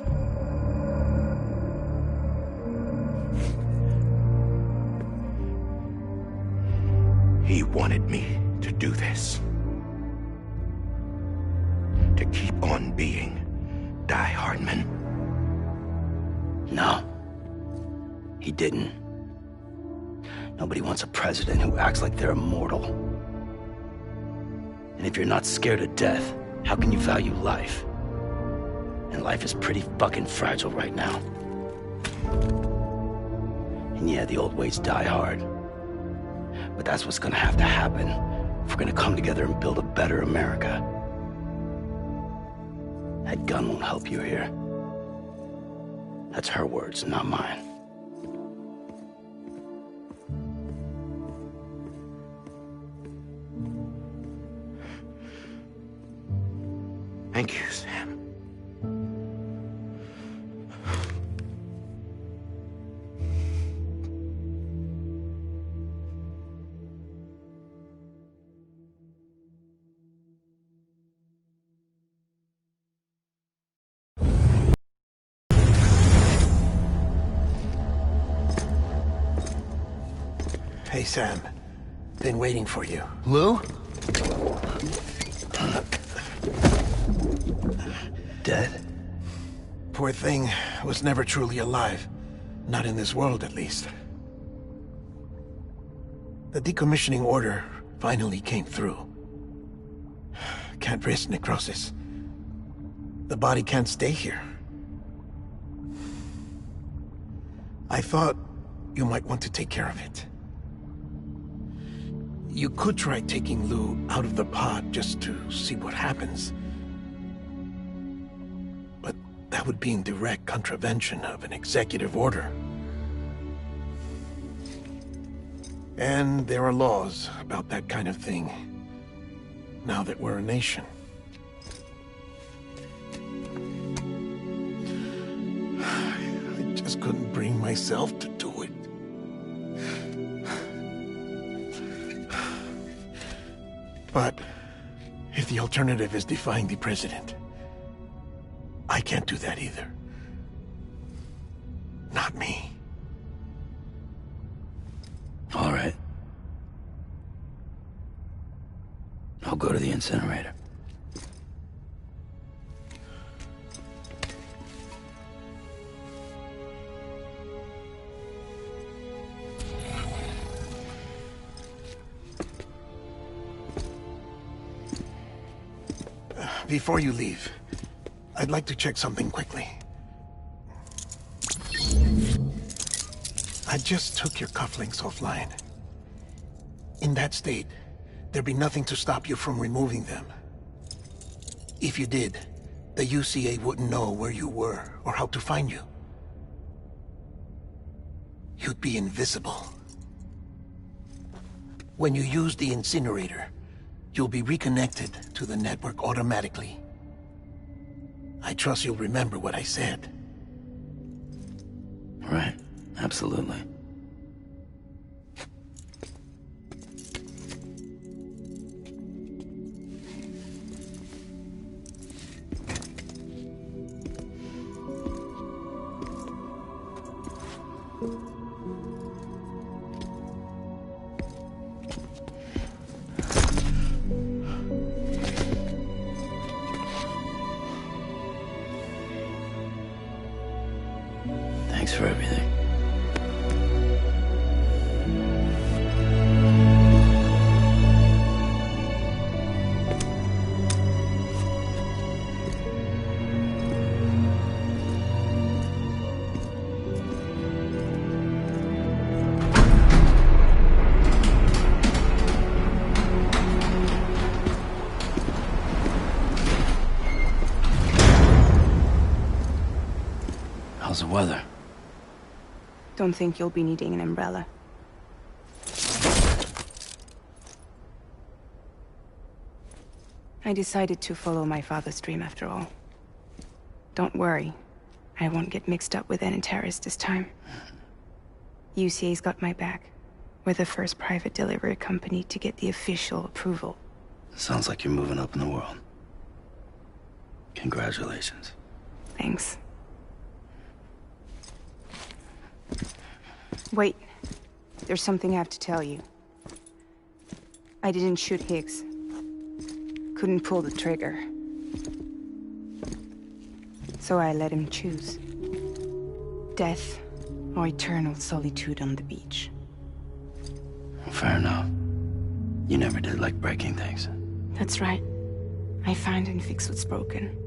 He wanted me to do this. To keep on being Die Hardman. No. He didn't. Nobody wants a president who acts like they're immortal. And if you're not scared of death, how can you value life? And life is pretty fucking fragile right now. And yeah, the old ways die hard. But that's what's gonna have to happen if we're gonna come together and build a better America. That gun won't help you here. That's her words, not mine. Thank you, Sam. Hey, Sam. Been waiting for you. Lou? Dead? Poor thing was never truly alive. Not in this world, at least. The decommissioning order finally came through. Can't risk necrosis. The body can't stay here. I thought you might want to take care of it. You could try taking Lou out of the pod just to see what happens. But that would be in direct contravention of an executive order. And there are laws about that kind of thing, now that we're a nation. I just couldn't bring myself to do it. But if the alternative is defying the president, I can't do that either. Not me. All right. I'll go to the incinerator. Before you leave, I'd like to check something quickly. I just took your cufflinks offline. In that state, there'd be nothing to stop you from removing them. If you did, the UCA wouldn't know where you were or how to find you. You'd be invisible. When you use the incinerator, you'll be reconnected to the network automatically. I trust you'll remember what I said. Right. Absolutely. Thanks for everything. How's the weather? Don't think you'll be needing an umbrella. I decided to follow my father's dream after all. Don't worry. I won't get mixed up with any terrorists this time. UCA's got my back. We're the first private delivery company to get the official approval. Sounds like you're moving up in the world. Congratulations. Thanks. Wait. There's something I have to tell you. I didn't shoot Higgs. Couldn't pull the trigger. So I let him choose. Death or eternal solitude on the beach. Fair enough. You never did like breaking things. That's right. I find and fix what's broken.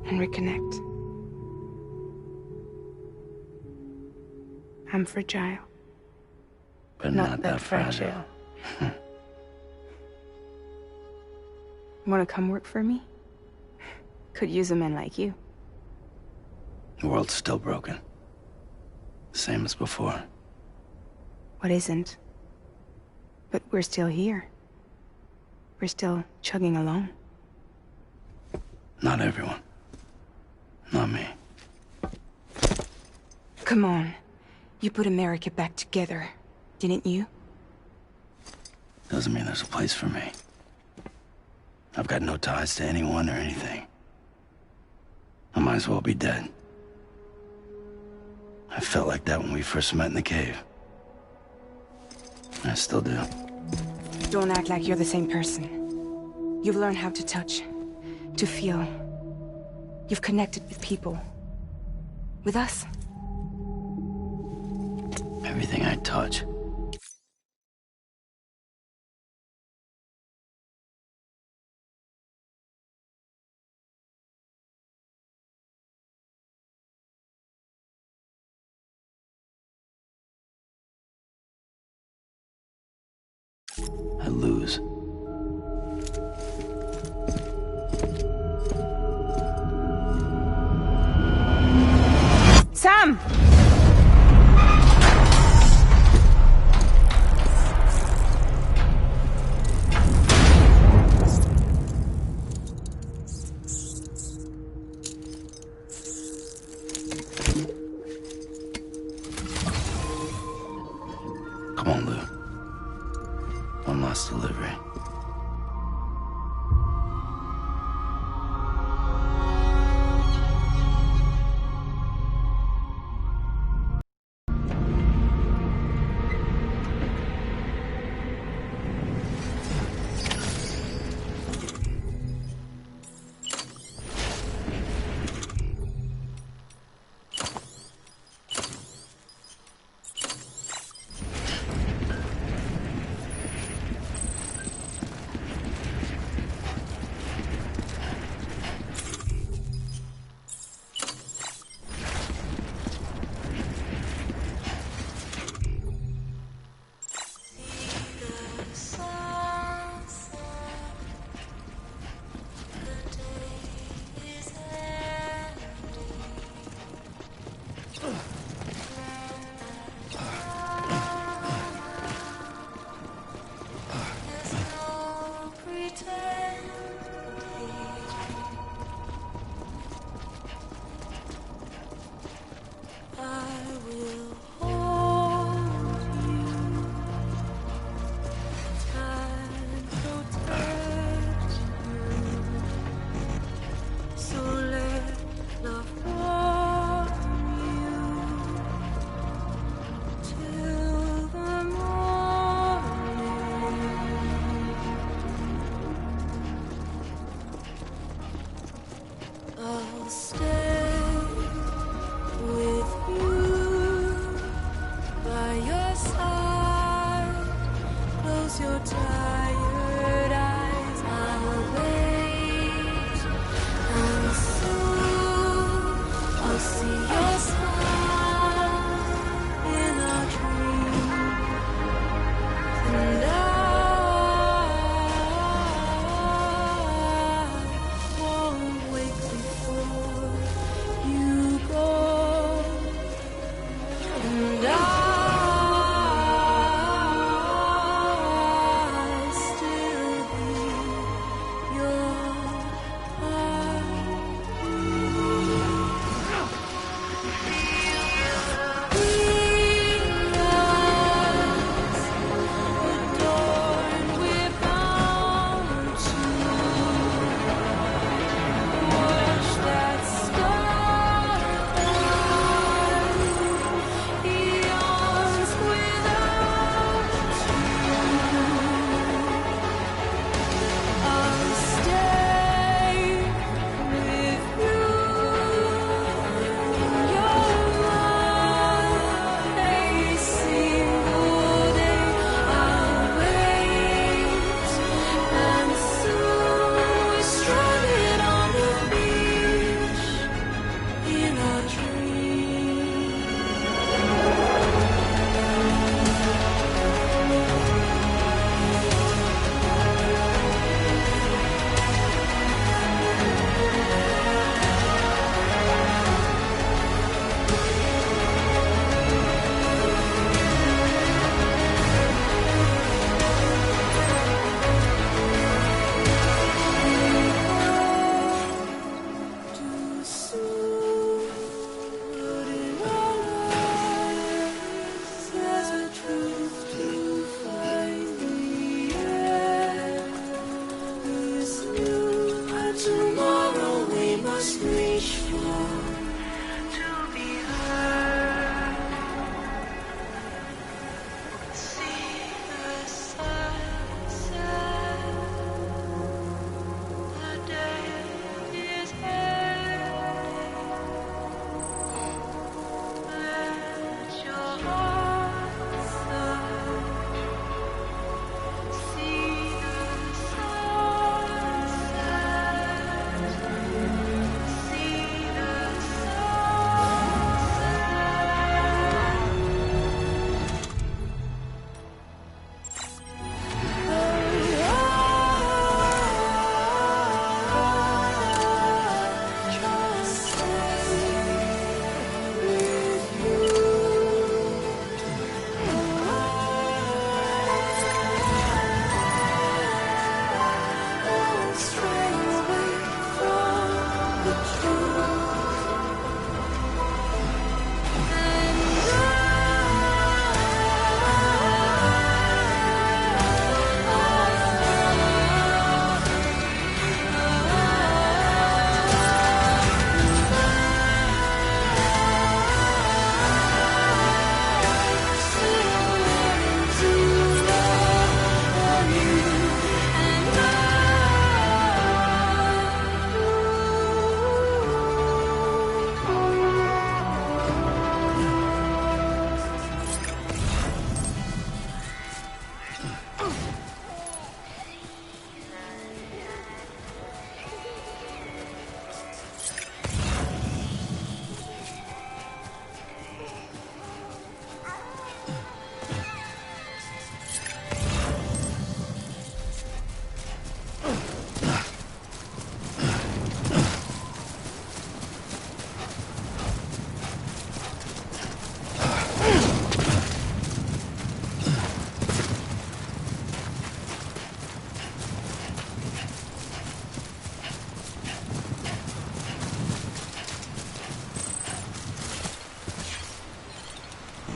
and reconnect. I'm fragile. But not that fragile. Want to come work for me? Could use a man like you. The world's still broken. Same as before. What isn't? But we're still here. We're still chugging along. Not everyone. Not me. Come on. You put America back together, didn't you? Doesn't mean there's a place for me. I've got no ties to anyone or anything. I might as well be dead. I felt like that when we first met in the cave. I still do. Don't act like you're the same person. You've learned how to touch, to feel. You've connected with people. With us. Everything I touch. I lose. Sam! Come on, Lou. One last delivery.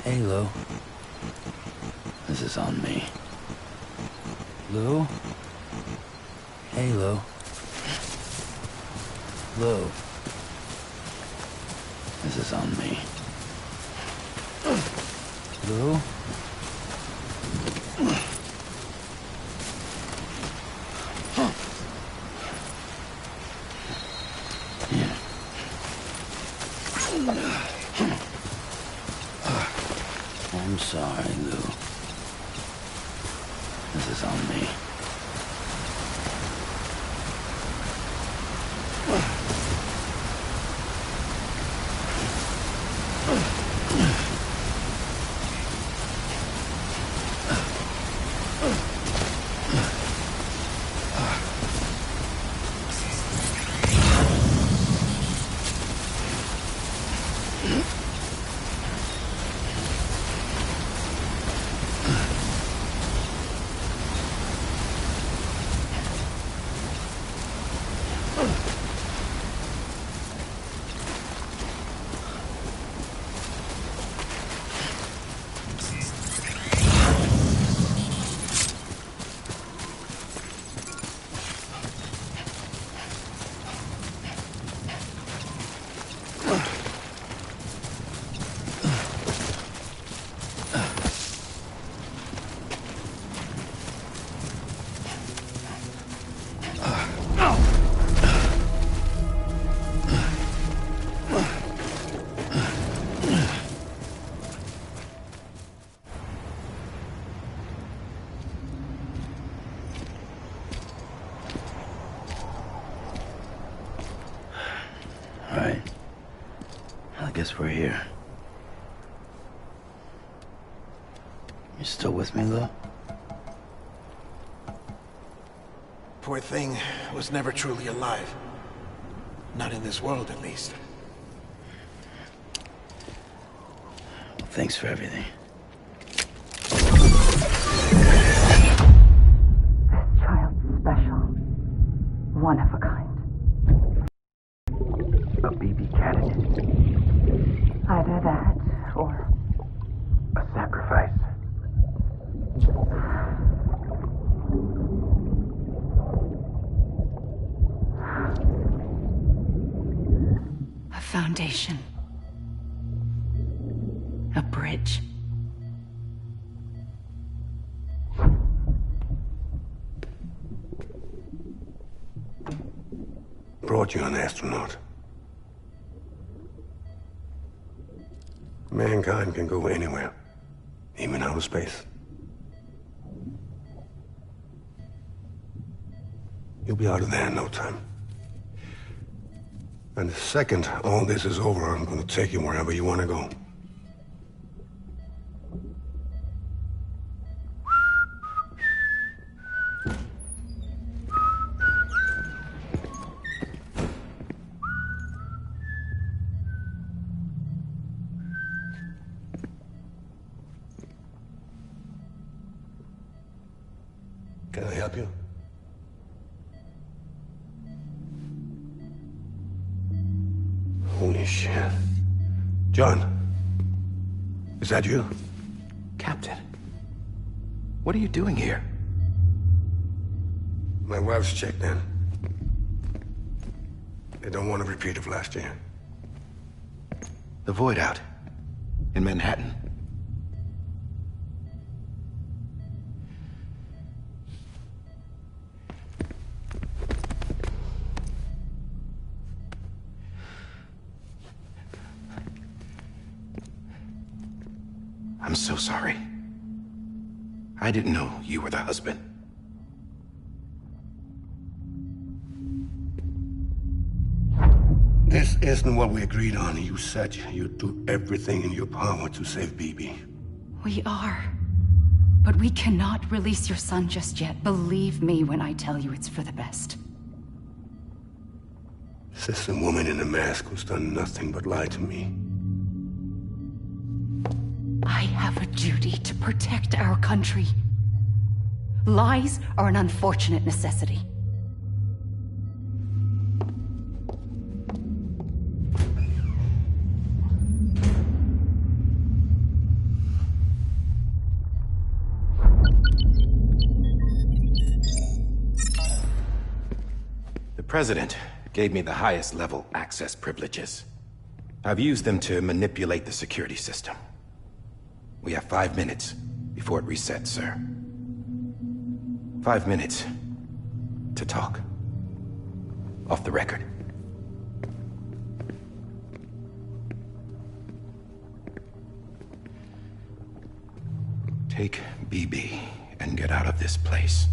Hey, Lou. This is on me. Lou? Hey, Lou. Lou. This is on me. Lou? I'm sorry, Lou. This is on me. Right. I guess we're here. You still with me, Lou? Poor thing was never truly alive. Not in this world, at least. Thanks for everything. Child's special. One of a kind. A BB candidate. Either that, or a sacrifice. A foundation. A bridge. Brought you an astronaut. Mankind can go anywhere, even outer space. You'll be out of there in no time. And the second all this is over, I'm gonna take you wherever you want to go. Can I help you? Holy shit. John, is that you? Captain, what are you doing here? My wife's checked in. They don't want a repeat of last year. The Void out in Manhattan. I'm so sorry. I didn't know you were the husband. This isn't what we agreed on. You said you'd do everything in your power to save BB. We are. But we cannot release your son just yet. Believe me when I tell you it's for the best. This is a woman in a mask who's done nothing but lie to me. I have a duty to protect our country. Lies are an unfortunate necessity. President gave me the highest level access privileges. I've used them to manipulate the security system. We have 5 minutes before it resets, sir. 5 minutes to talk. Off the record. Take BB and get out of this place.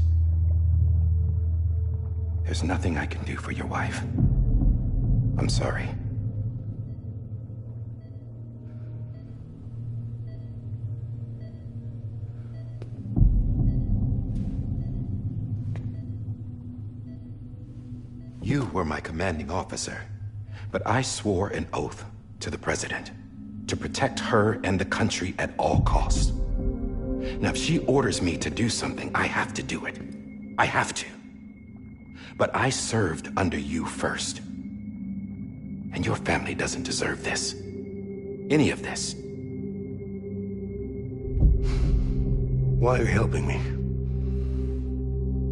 There's nothing I can do for your wife. I'm sorry. You were my commanding officer, but I swore an oath to the President to protect her and the country at all costs. Now, if she orders me to do something, I have to do it. I have to. But I served under you first. And your family doesn't deserve this. Any of this. Why are you helping me?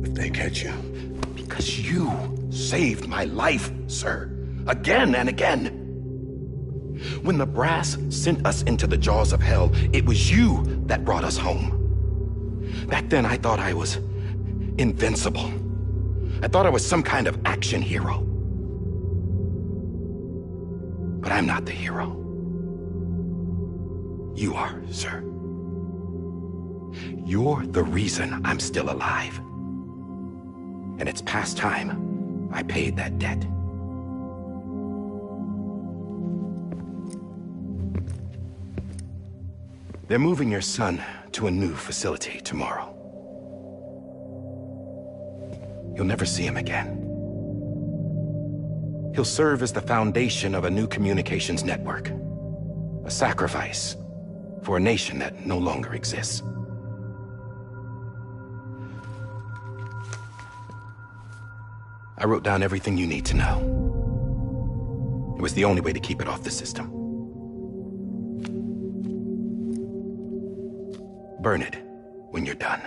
If they catch you. Because you saved my life, sir. Again and again. When the brass sent us into the jaws of hell, it was you that brought us home. Back then, I thought I was invincible. I thought I was some kind of action hero. But I'm not the hero. You are, sir. You're the reason I'm still alive. And it's past time I paid that debt. They're moving your son to a new facility tomorrow. You'll never see him again. He'll serve as the foundation of a new communications network. A sacrifice for a nation that no longer exists. I wrote down everything you need to know. It was the only way to keep it off the system. Burn it when you're done.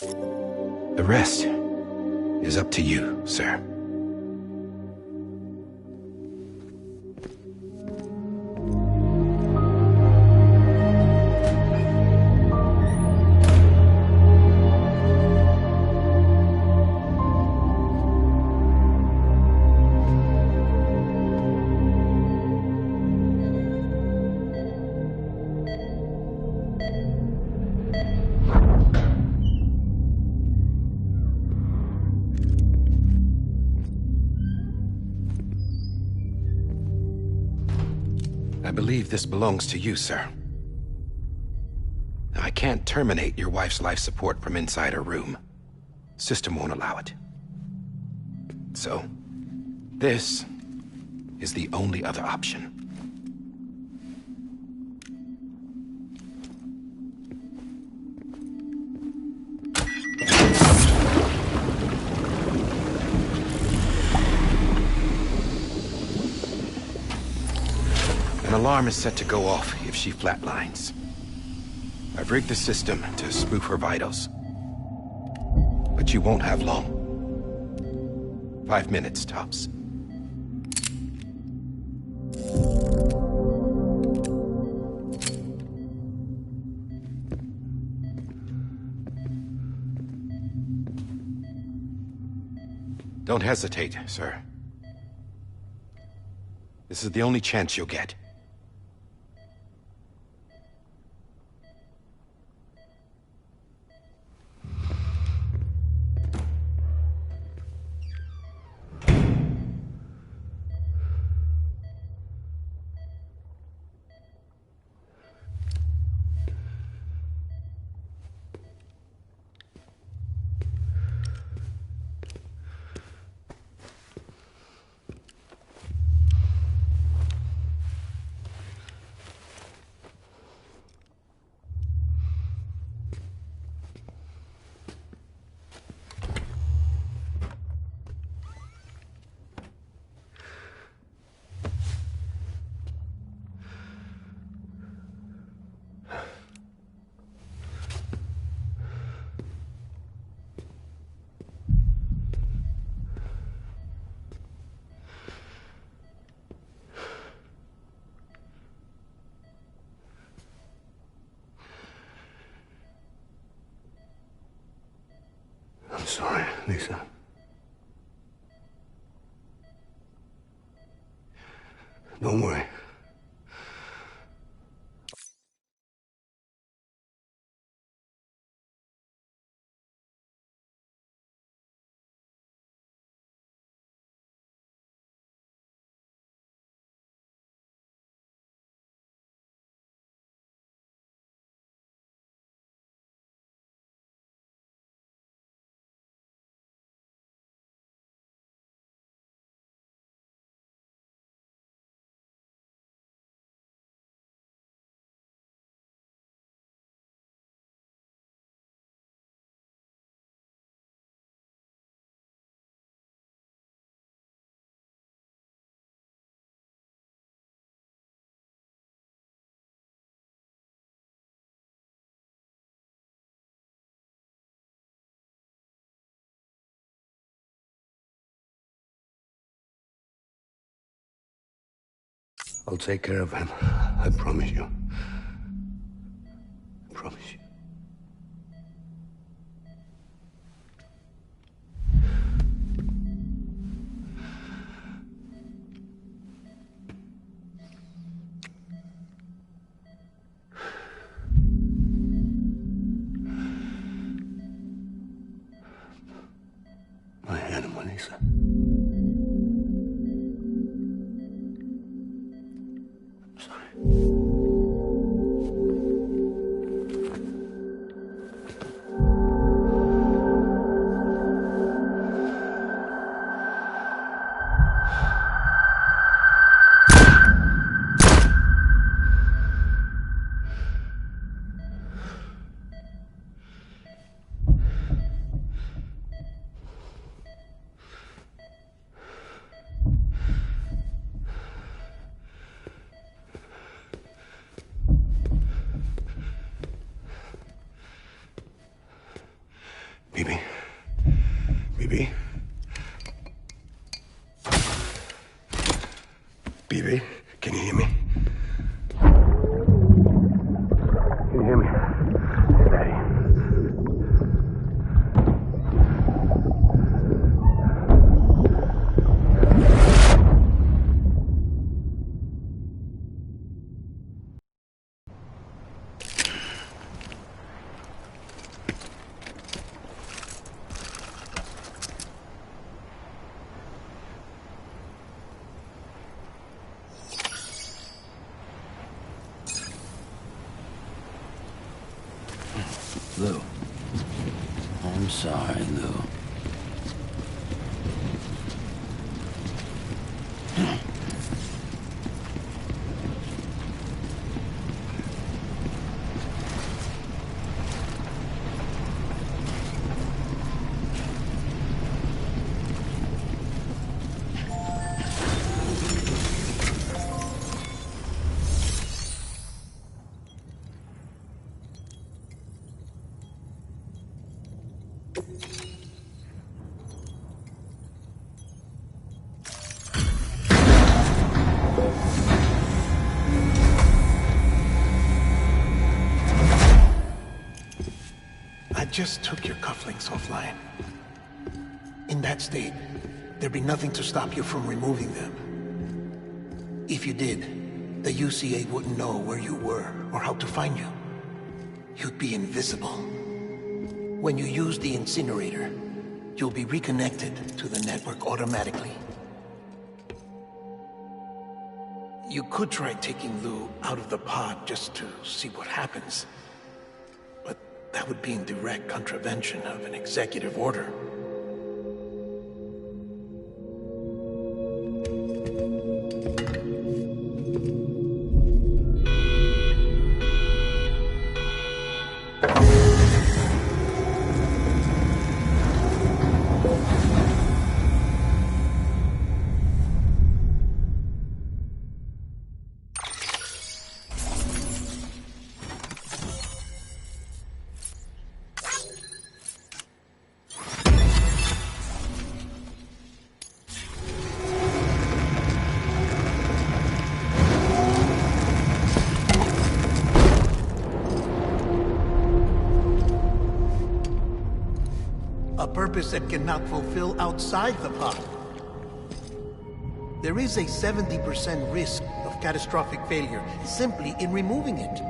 The rest is up to you, sir. I believe this belongs to you, sir. I can't terminate your wife's life support from inside her room. System won't allow it. So, this is the only other option. An alarm is set to go off if she flatlines. I've rigged the system to spoof her vitals. But you won't have long. 5 minutes, tops. Don't hesitate, sir. This is the only chance you'll get. I'm sorry, Lisa. Don't worry. I'll take care of him. I promise you. I promise you. My animal, Lisa. I'm sorry. BB, can you hear me? Can you hear me? Steady. Lou. I'm sorry, Lou. I just took your cufflinks offline. In that state, there'd be nothing to stop you from removing them. If you did, the UCA wouldn't know where you were or how to find you. You'd be invisible. When you use the incinerator, you'll be reconnected to the network automatically. You could try taking Lou out of the pod just to see what happens. But that would be in direct contravention of an executive order. A purpose that cannot fulfill outside the pod. There is a 70% risk of catastrophic failure simply in removing it.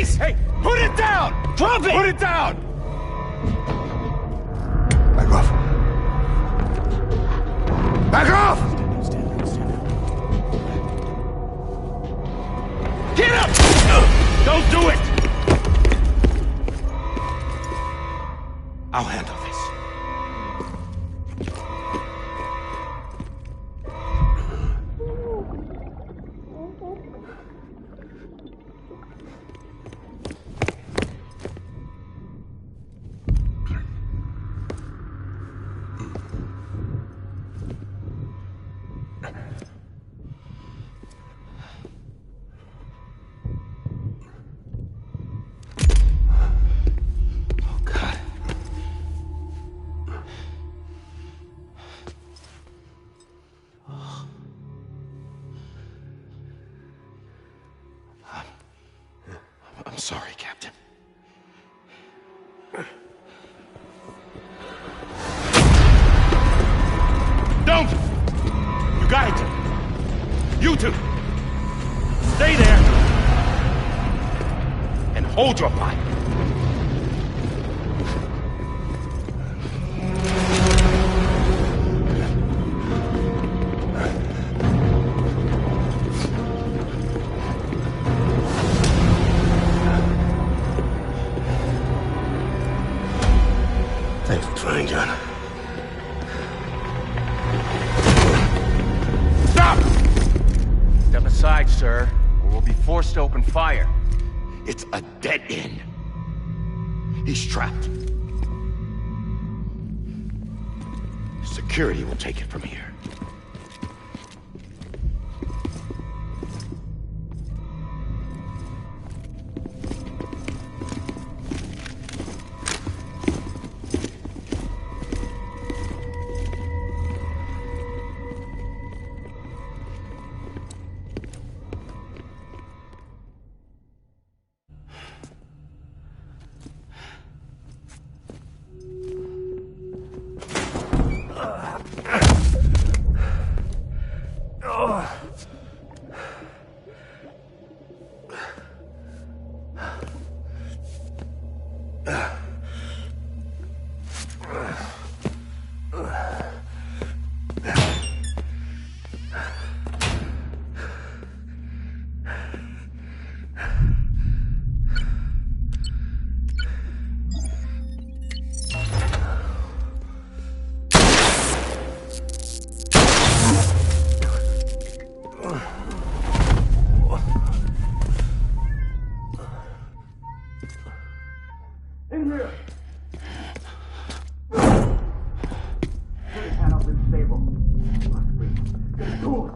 face! Hey, put it down! Drop it! Put it down! Back off. Back off! Get up! Don't do it! I'll handle this. I'm sorry, Captain. Don't! You got it. You two. Stay there. And hold your fire. Thanks for trying, John. Stop! Step aside, sir, or we'll be forced to open fire. It's a dead end. He's trapped. Security will take it from here. In here! Put his hand up in the stable. Get to him!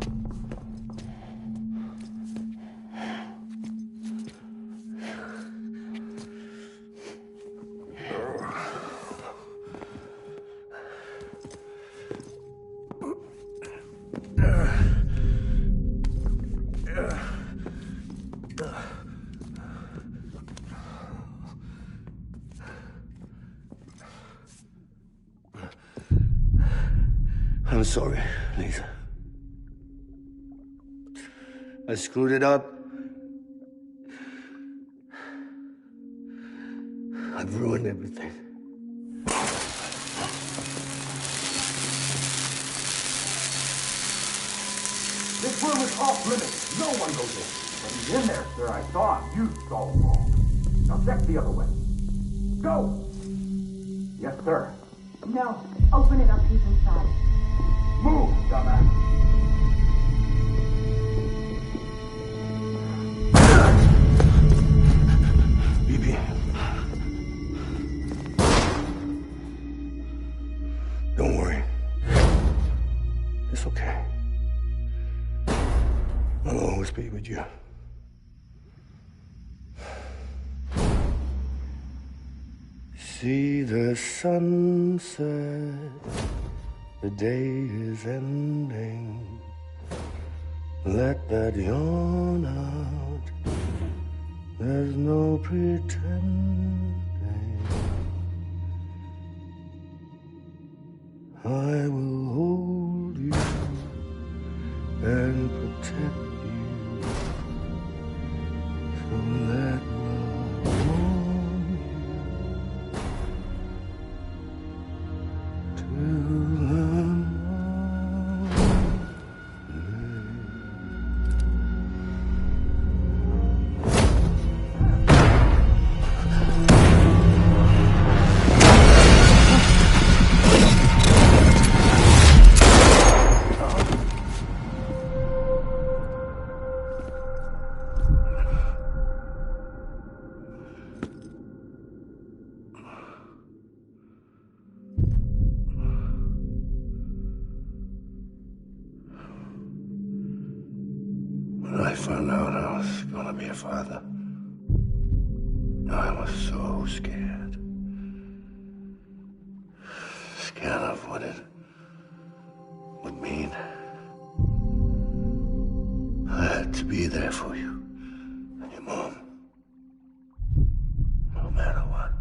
I'm sorry, Lisa. I screwed it up. I've ruined everything. This room is off limits. No one goes in. But he's in there, sir. I saw him. You saw him wrong. Now check the other way. Go! Yes, sir. No. Open it up. He's inside. Move, dumbass. BB. Don't worry. It's okay. I'll always be with you. See the sunset. The day is ending. Let that yawn out. There's no pretending. I will hold you and protect you from that love. was gonna be a father. I was so scared. Scared of what it would mean. I had to be there for you and your mom. No matter what.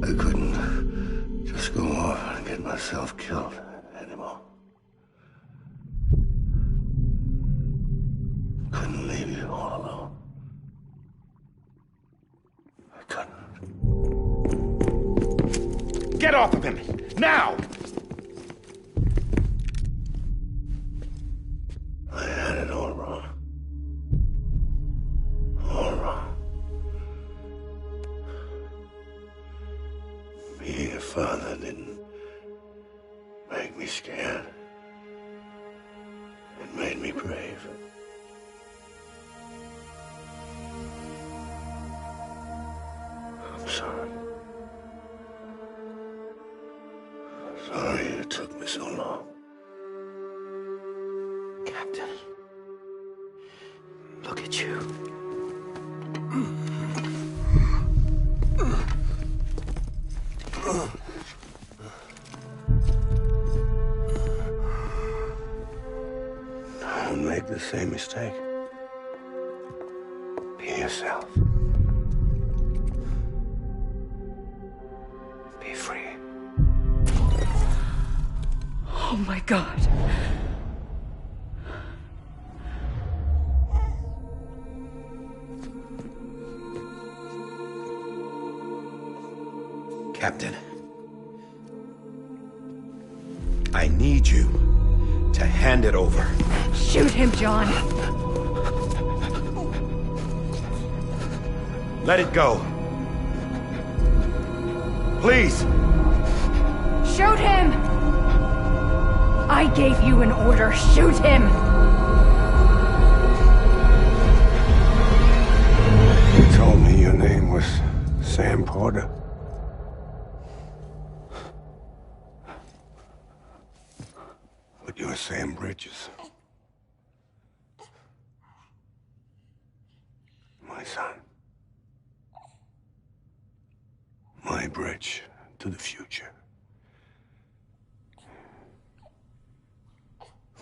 I couldn't just go off and get myself killed anymore. Couldn't leave you all alone. I couldn't. Get off of him! Now! I had it all wrong. All wrong. Being a father didn't make me scared. It made me brave. I'm sorry. Sorry it took me so long. Captain. Look at you. Don't make the same mistake. Be yourself. Be free. Oh my God. Captain. I need you to hand it over. Shoot him, John. Let it go. Please. Shoot him! I gave you an order. Shoot him! You told me your name was Sam Porter. But you're Sam Bridges. My son. My bridge to the future.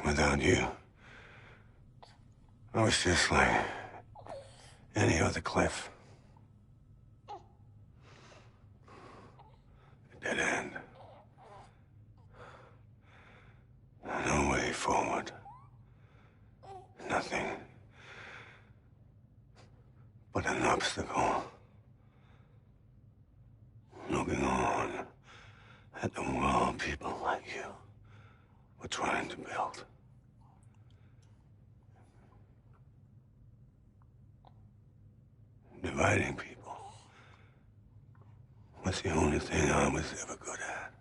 Without you, I was just like any other Cliff. A dead end. No way forward. Nothing but an obstacle. Looking on at the world people like you were trying to build. Dividing people was the only thing I was ever good at.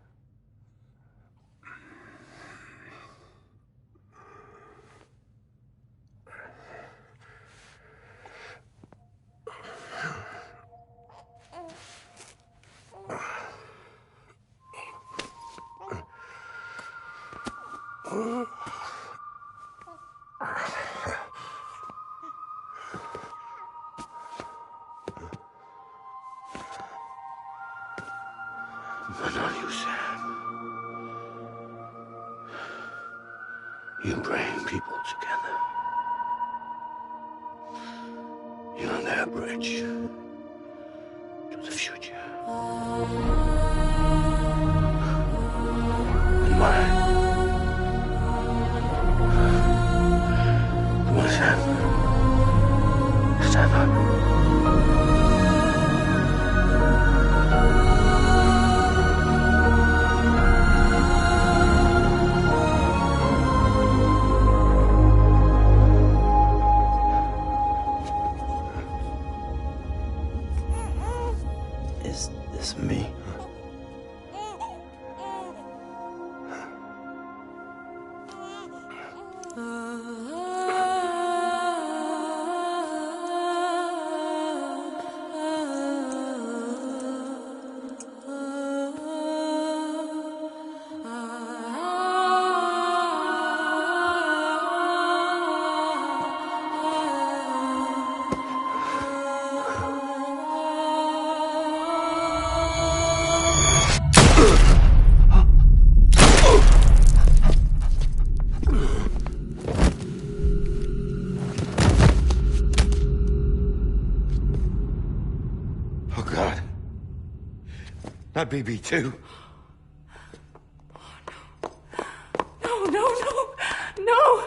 But not you, Sam. You bring people together. You're their bridge to the future. And mine. Come on, Sam. Stand up. Is this me? Not BB2. No, no, no, no!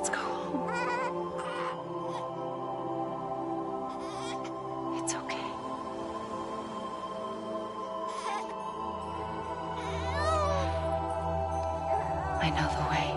Let's go home. It's okay. I know the way.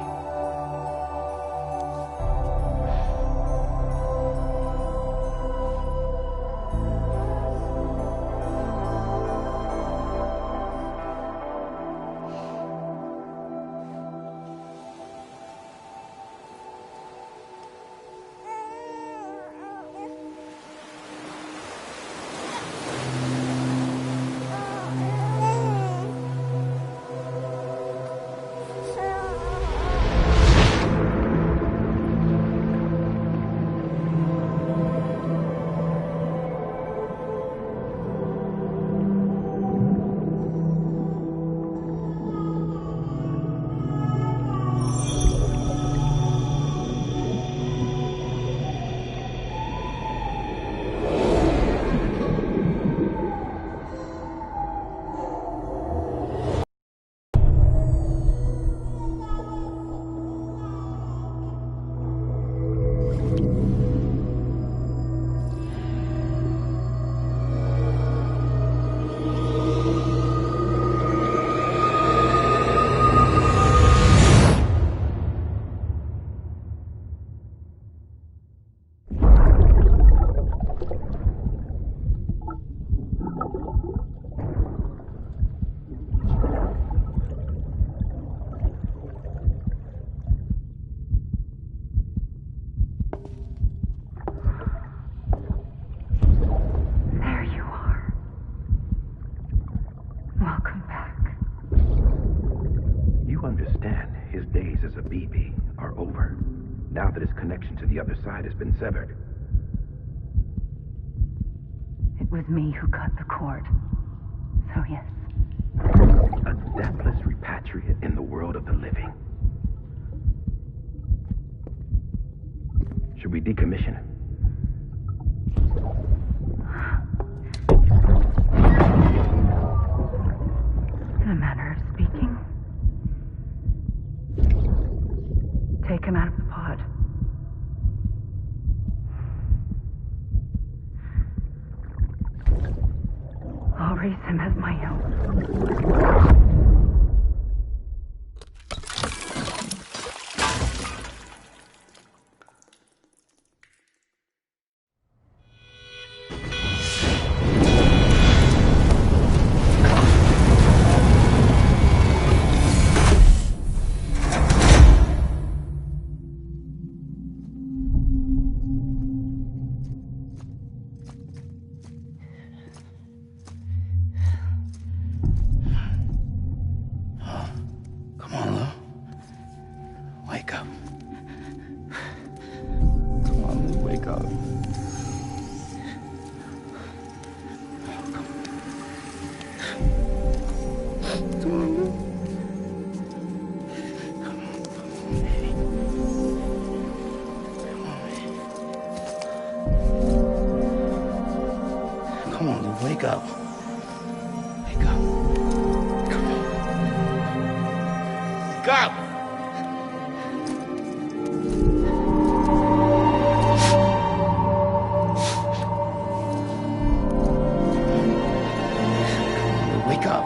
Now that his connection to the other side has been severed. It was me who cut the cord. So yes. A deathless repatriate in the world of the living. Should we decommission him? In a manner of speaking. Take him out of the pod. I'll raise him as my own. Wake up. Wake up. Come on. Wake up! Wake up.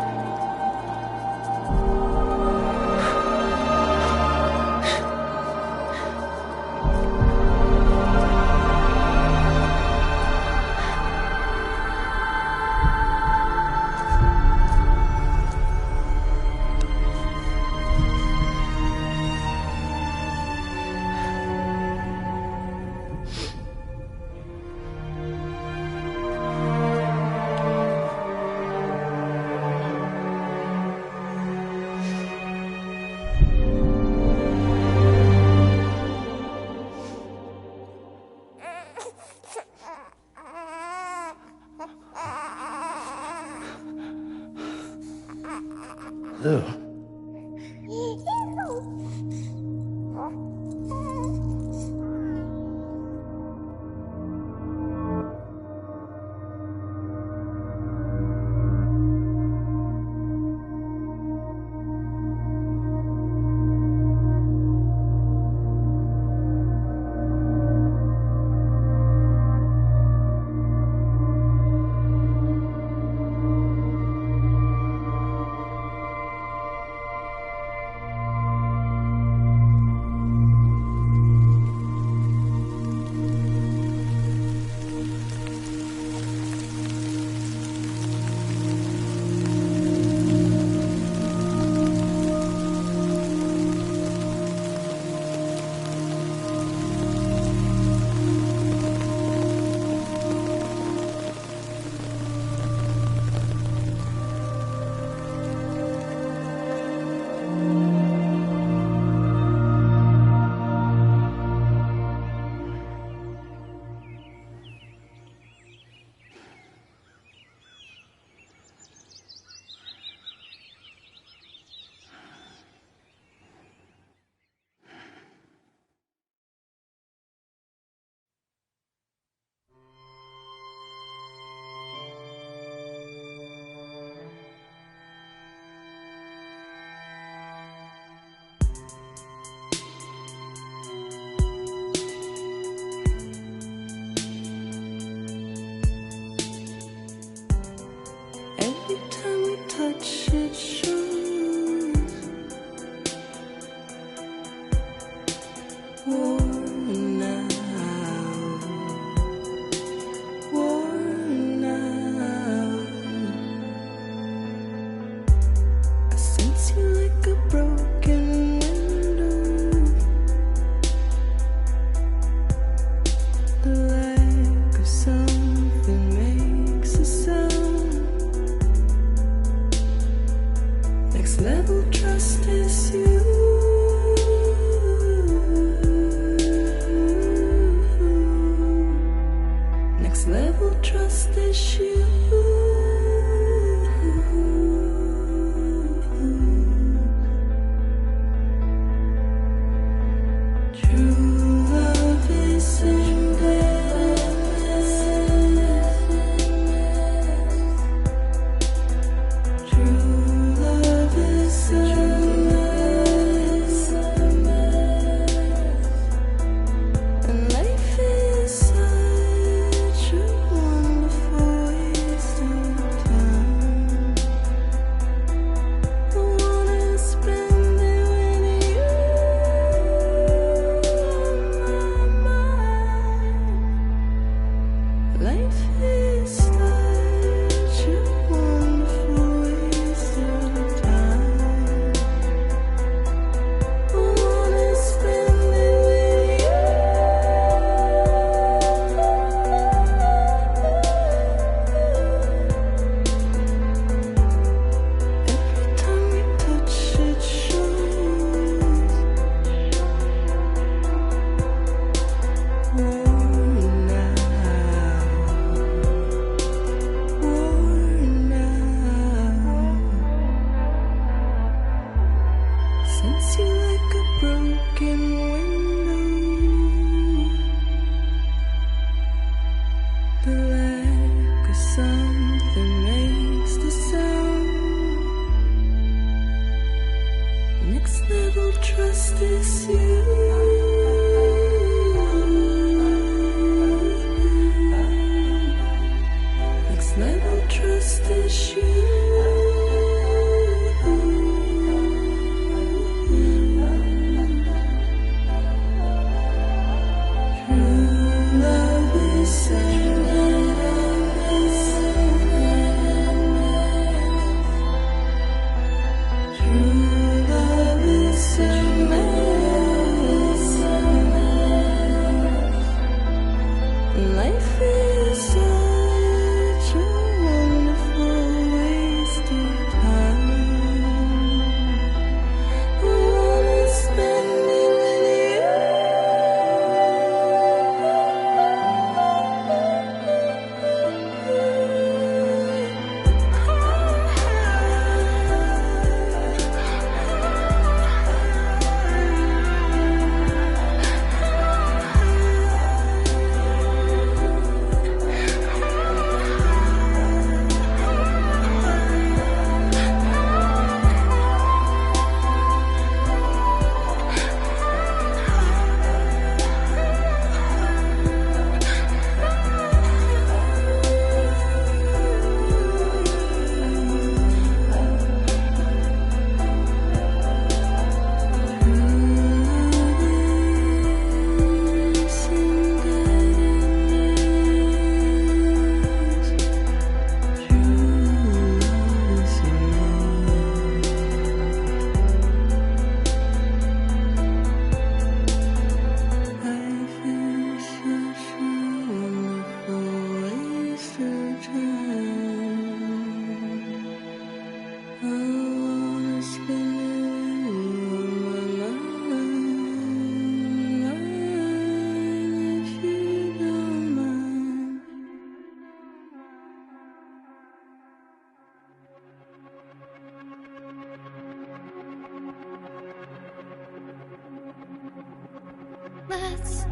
Let's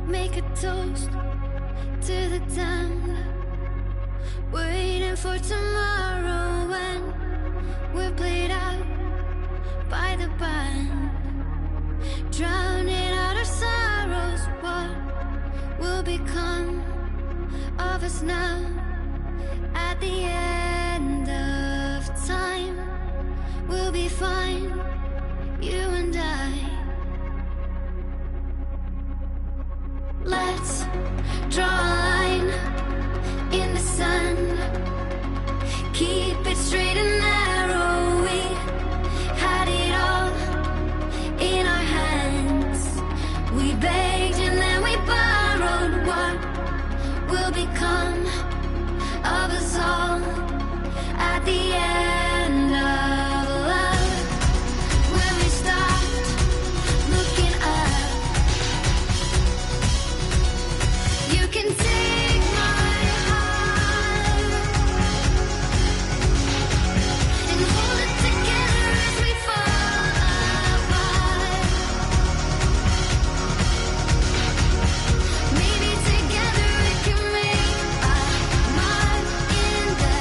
make a toast to the time, waiting for tomorrow when we're played out by the band, drowning out our sorrows. What will become of us now at the end of time? We'll be fine, you and I. will become of us all at the end of love. When we stopped looking up, you can take my heart and hold it together as we fall apart. Maybe together we can make a mark in the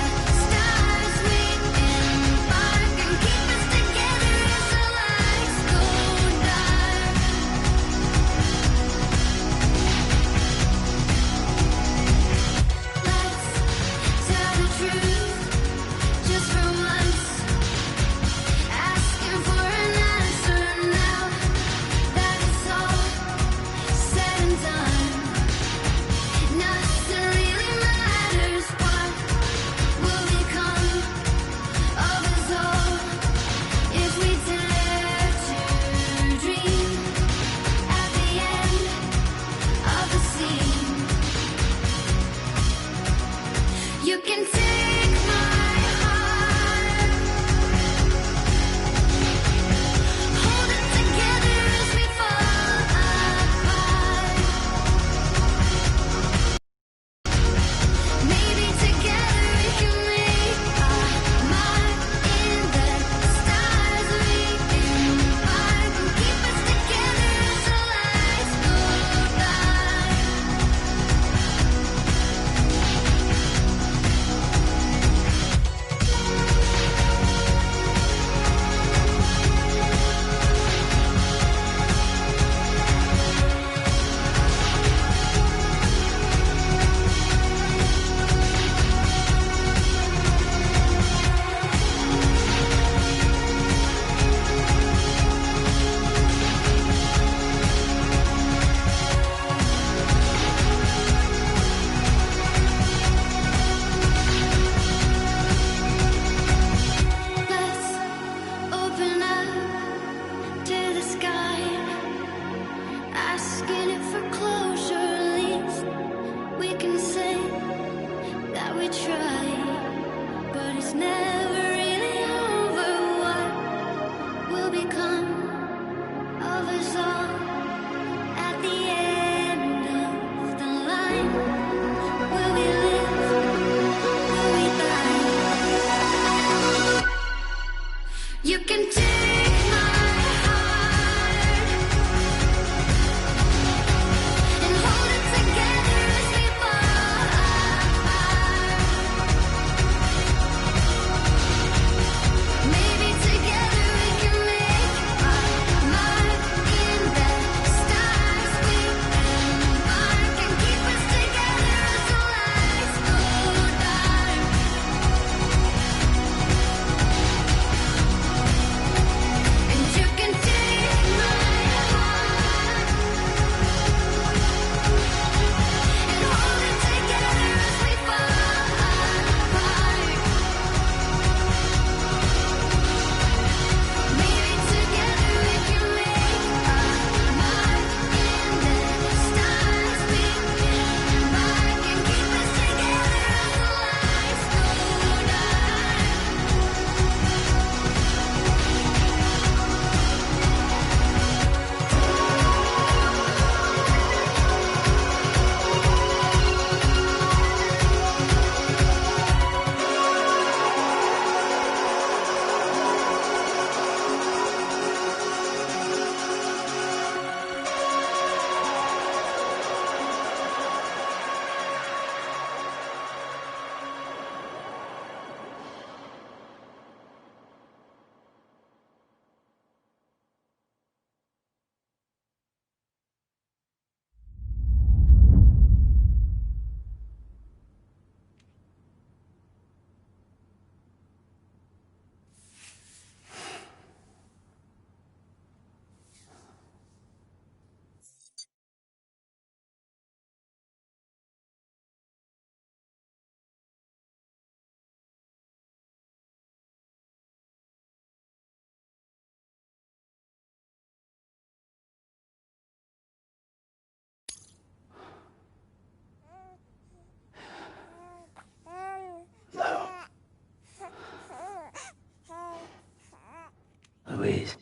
please.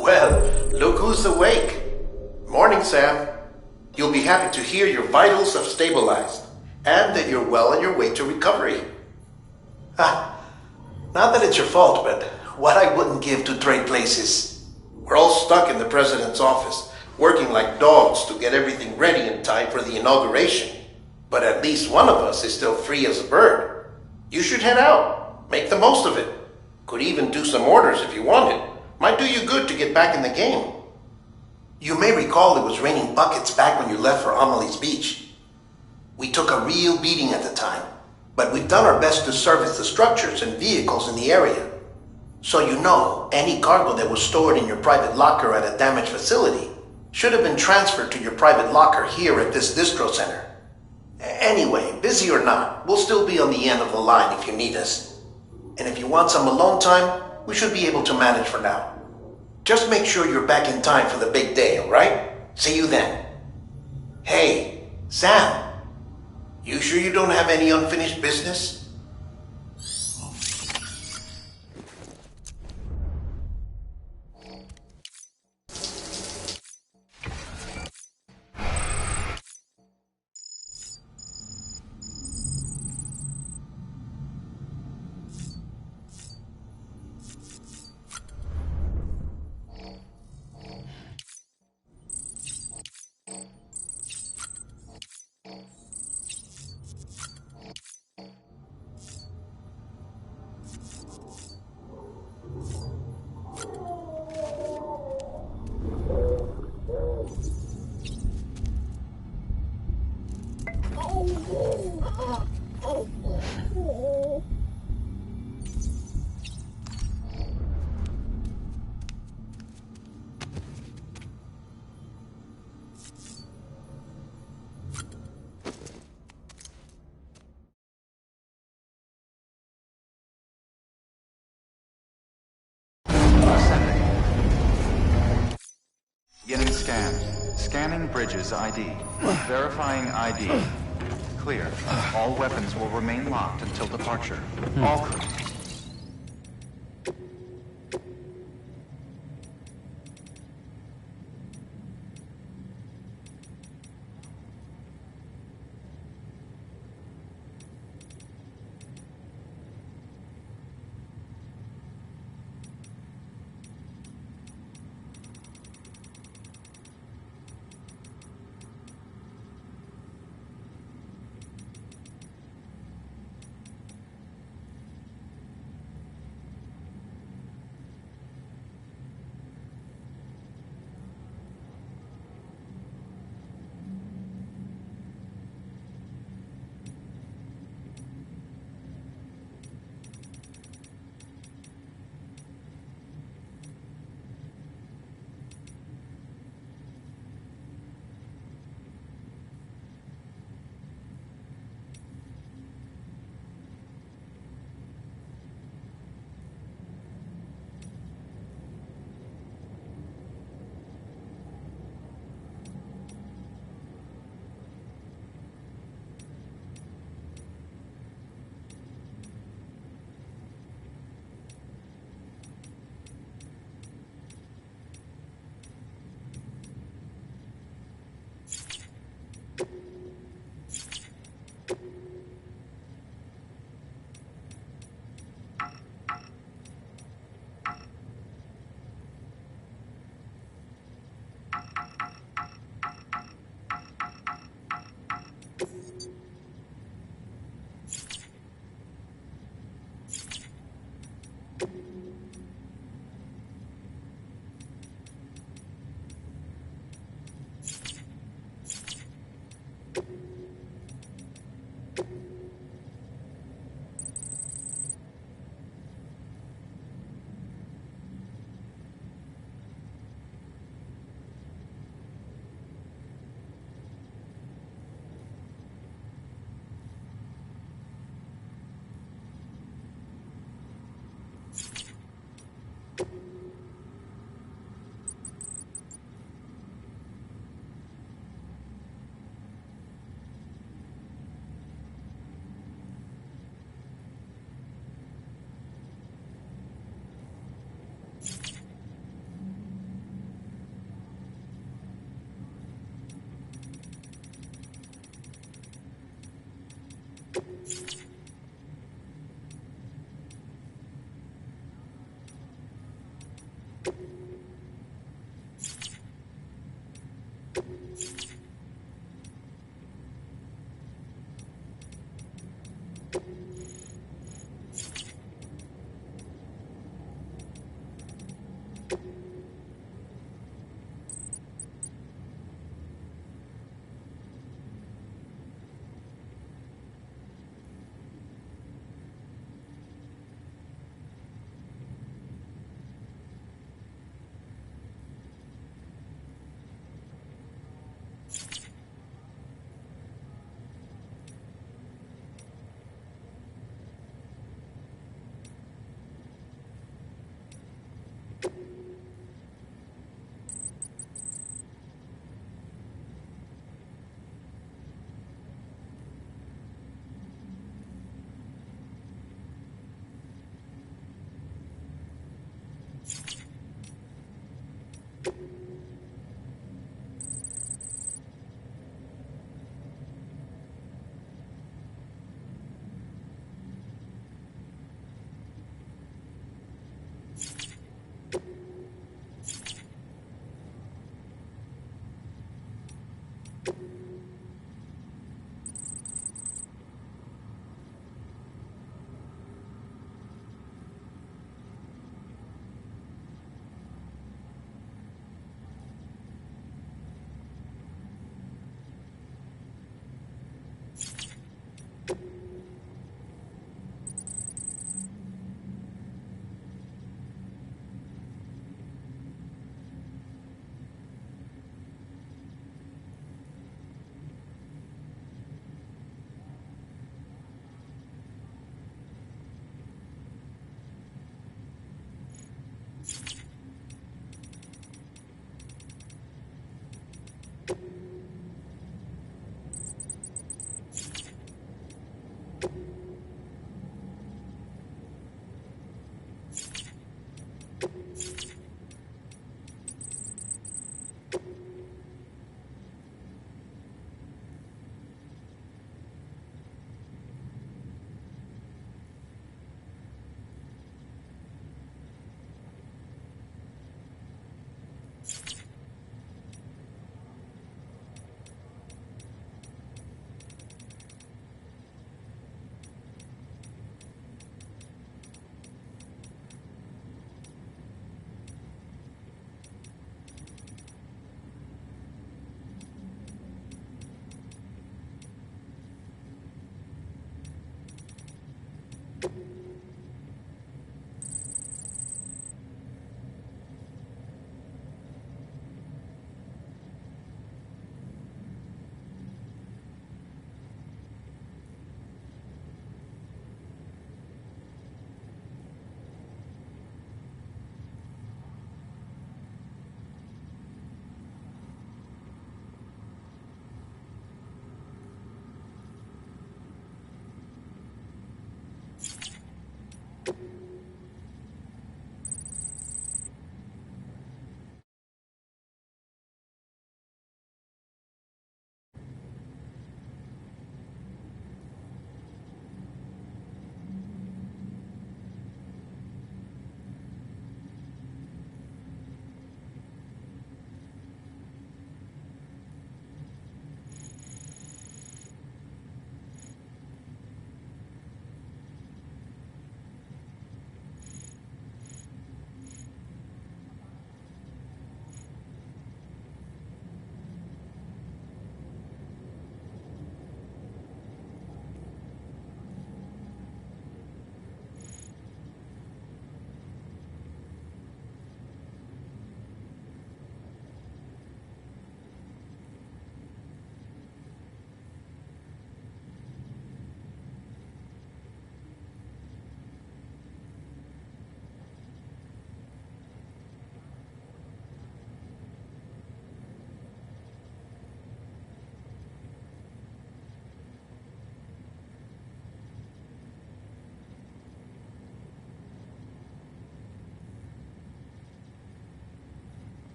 Well, look who's awake. Morning, Sam. You'll be happy to hear your vitals have stabilized, and that you're well on your way to recovery. Ah, not that it's your fault, but what I wouldn't give to trade places. We're all stuck in the president's office, working like dogs to get everything ready in time for the inauguration. But at least one of us is still free as a bird. You should head out. Make the most of it. Could even do some orders if you wanted. Might do you good to get back in the game. You may recall it was raining buckets back when you left for Amelie's Beach. We took a real beating at the time, but we've done our best to service the structures and vehicles in the area. So you know, any cargo that was stored in your private locker at a damaged facility should have been transferred to your private locker here at this distro center. Anyway, busy or not, we'll still be on the end of the line if you need us. And if you want some alone time, we should be able to manage for now. Just make sure you're back in time for the big day, alright? See you then. Hey, Sam. You sure you don't have any unfinished business? Beginning scan. Scanning bridges ID. Verifying ID. Clear. All weapons will remain locked until departure. All crew.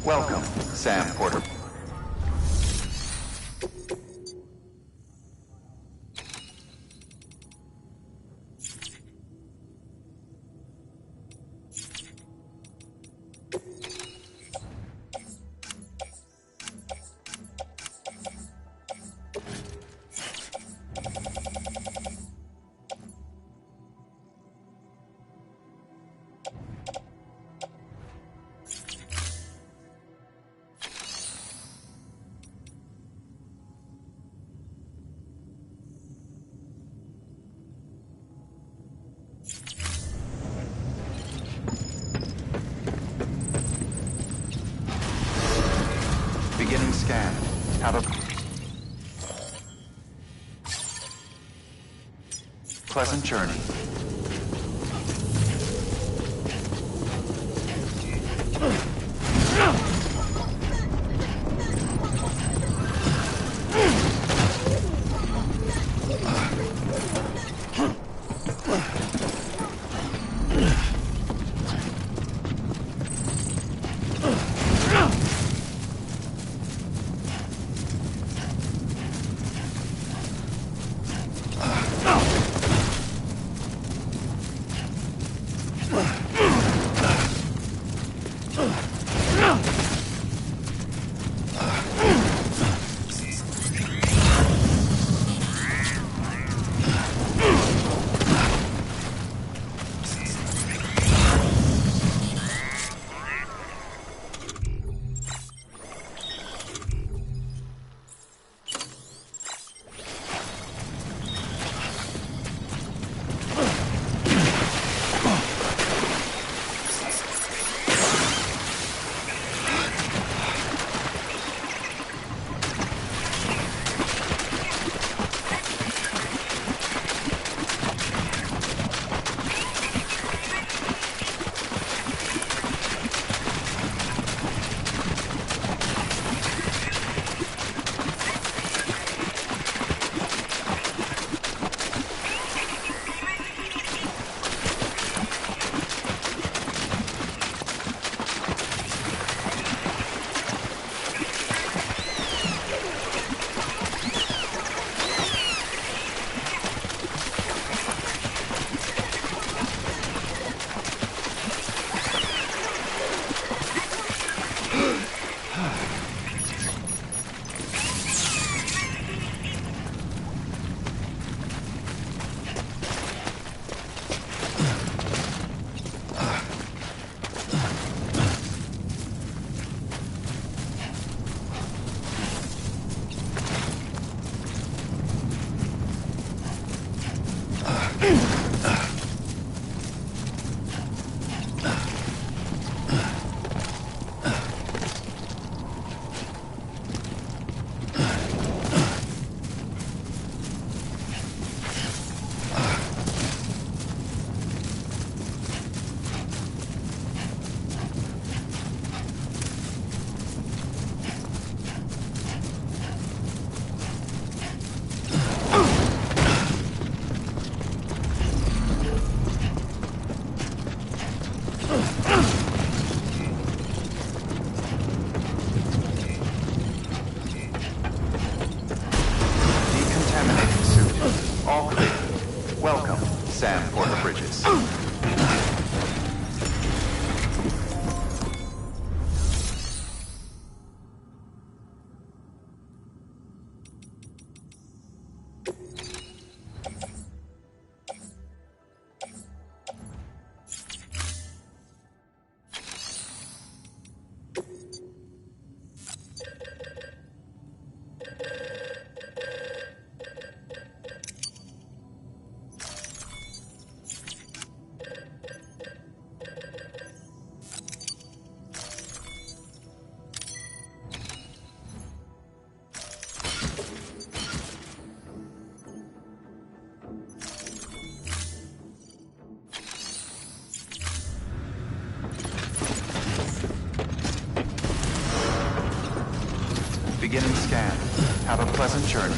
Welcome, Sam Porter. Beginning scan. Have a pleasant journey. Sam Porter Bridges. Beginning scan. Have a pleasant journey.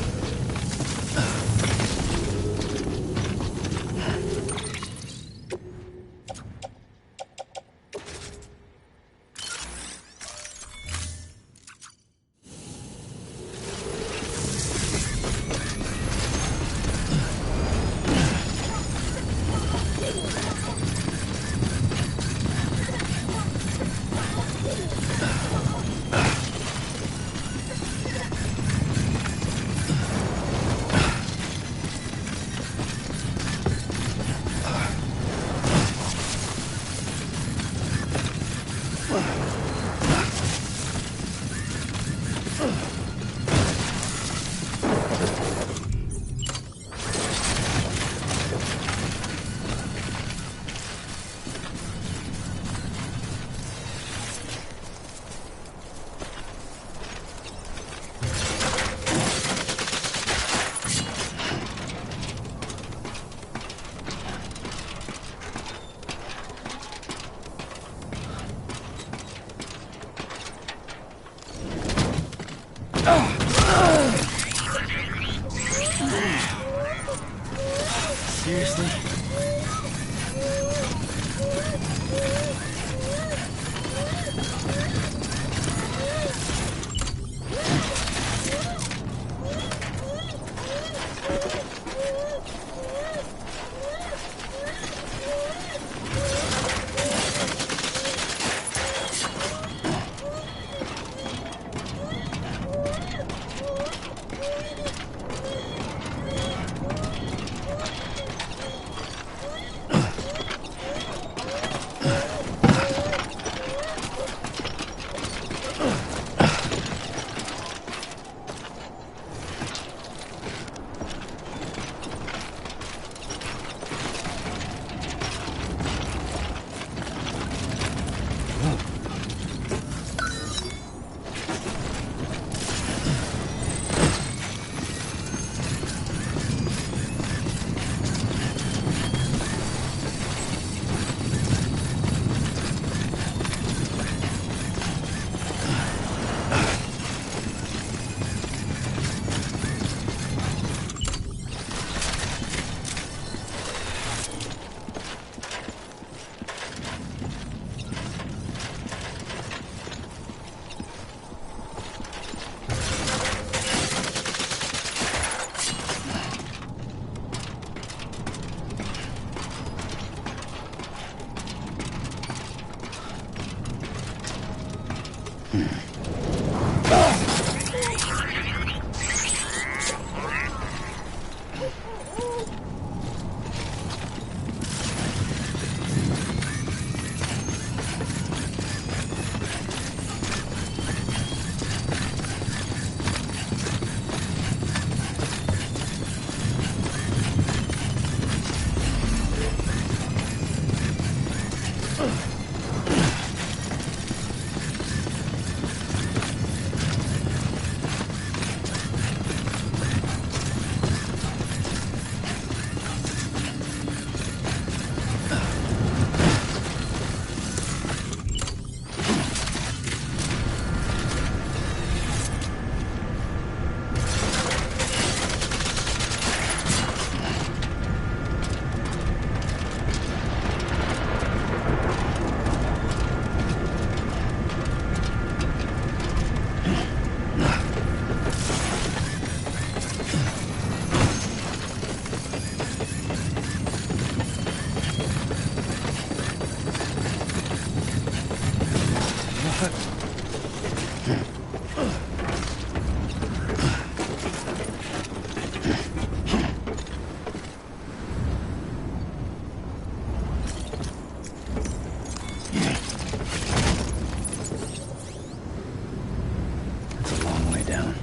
down.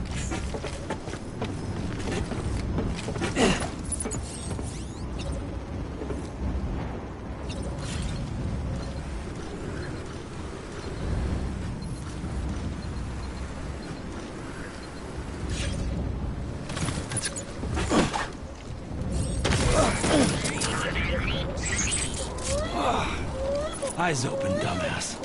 Eyes open, dumbass.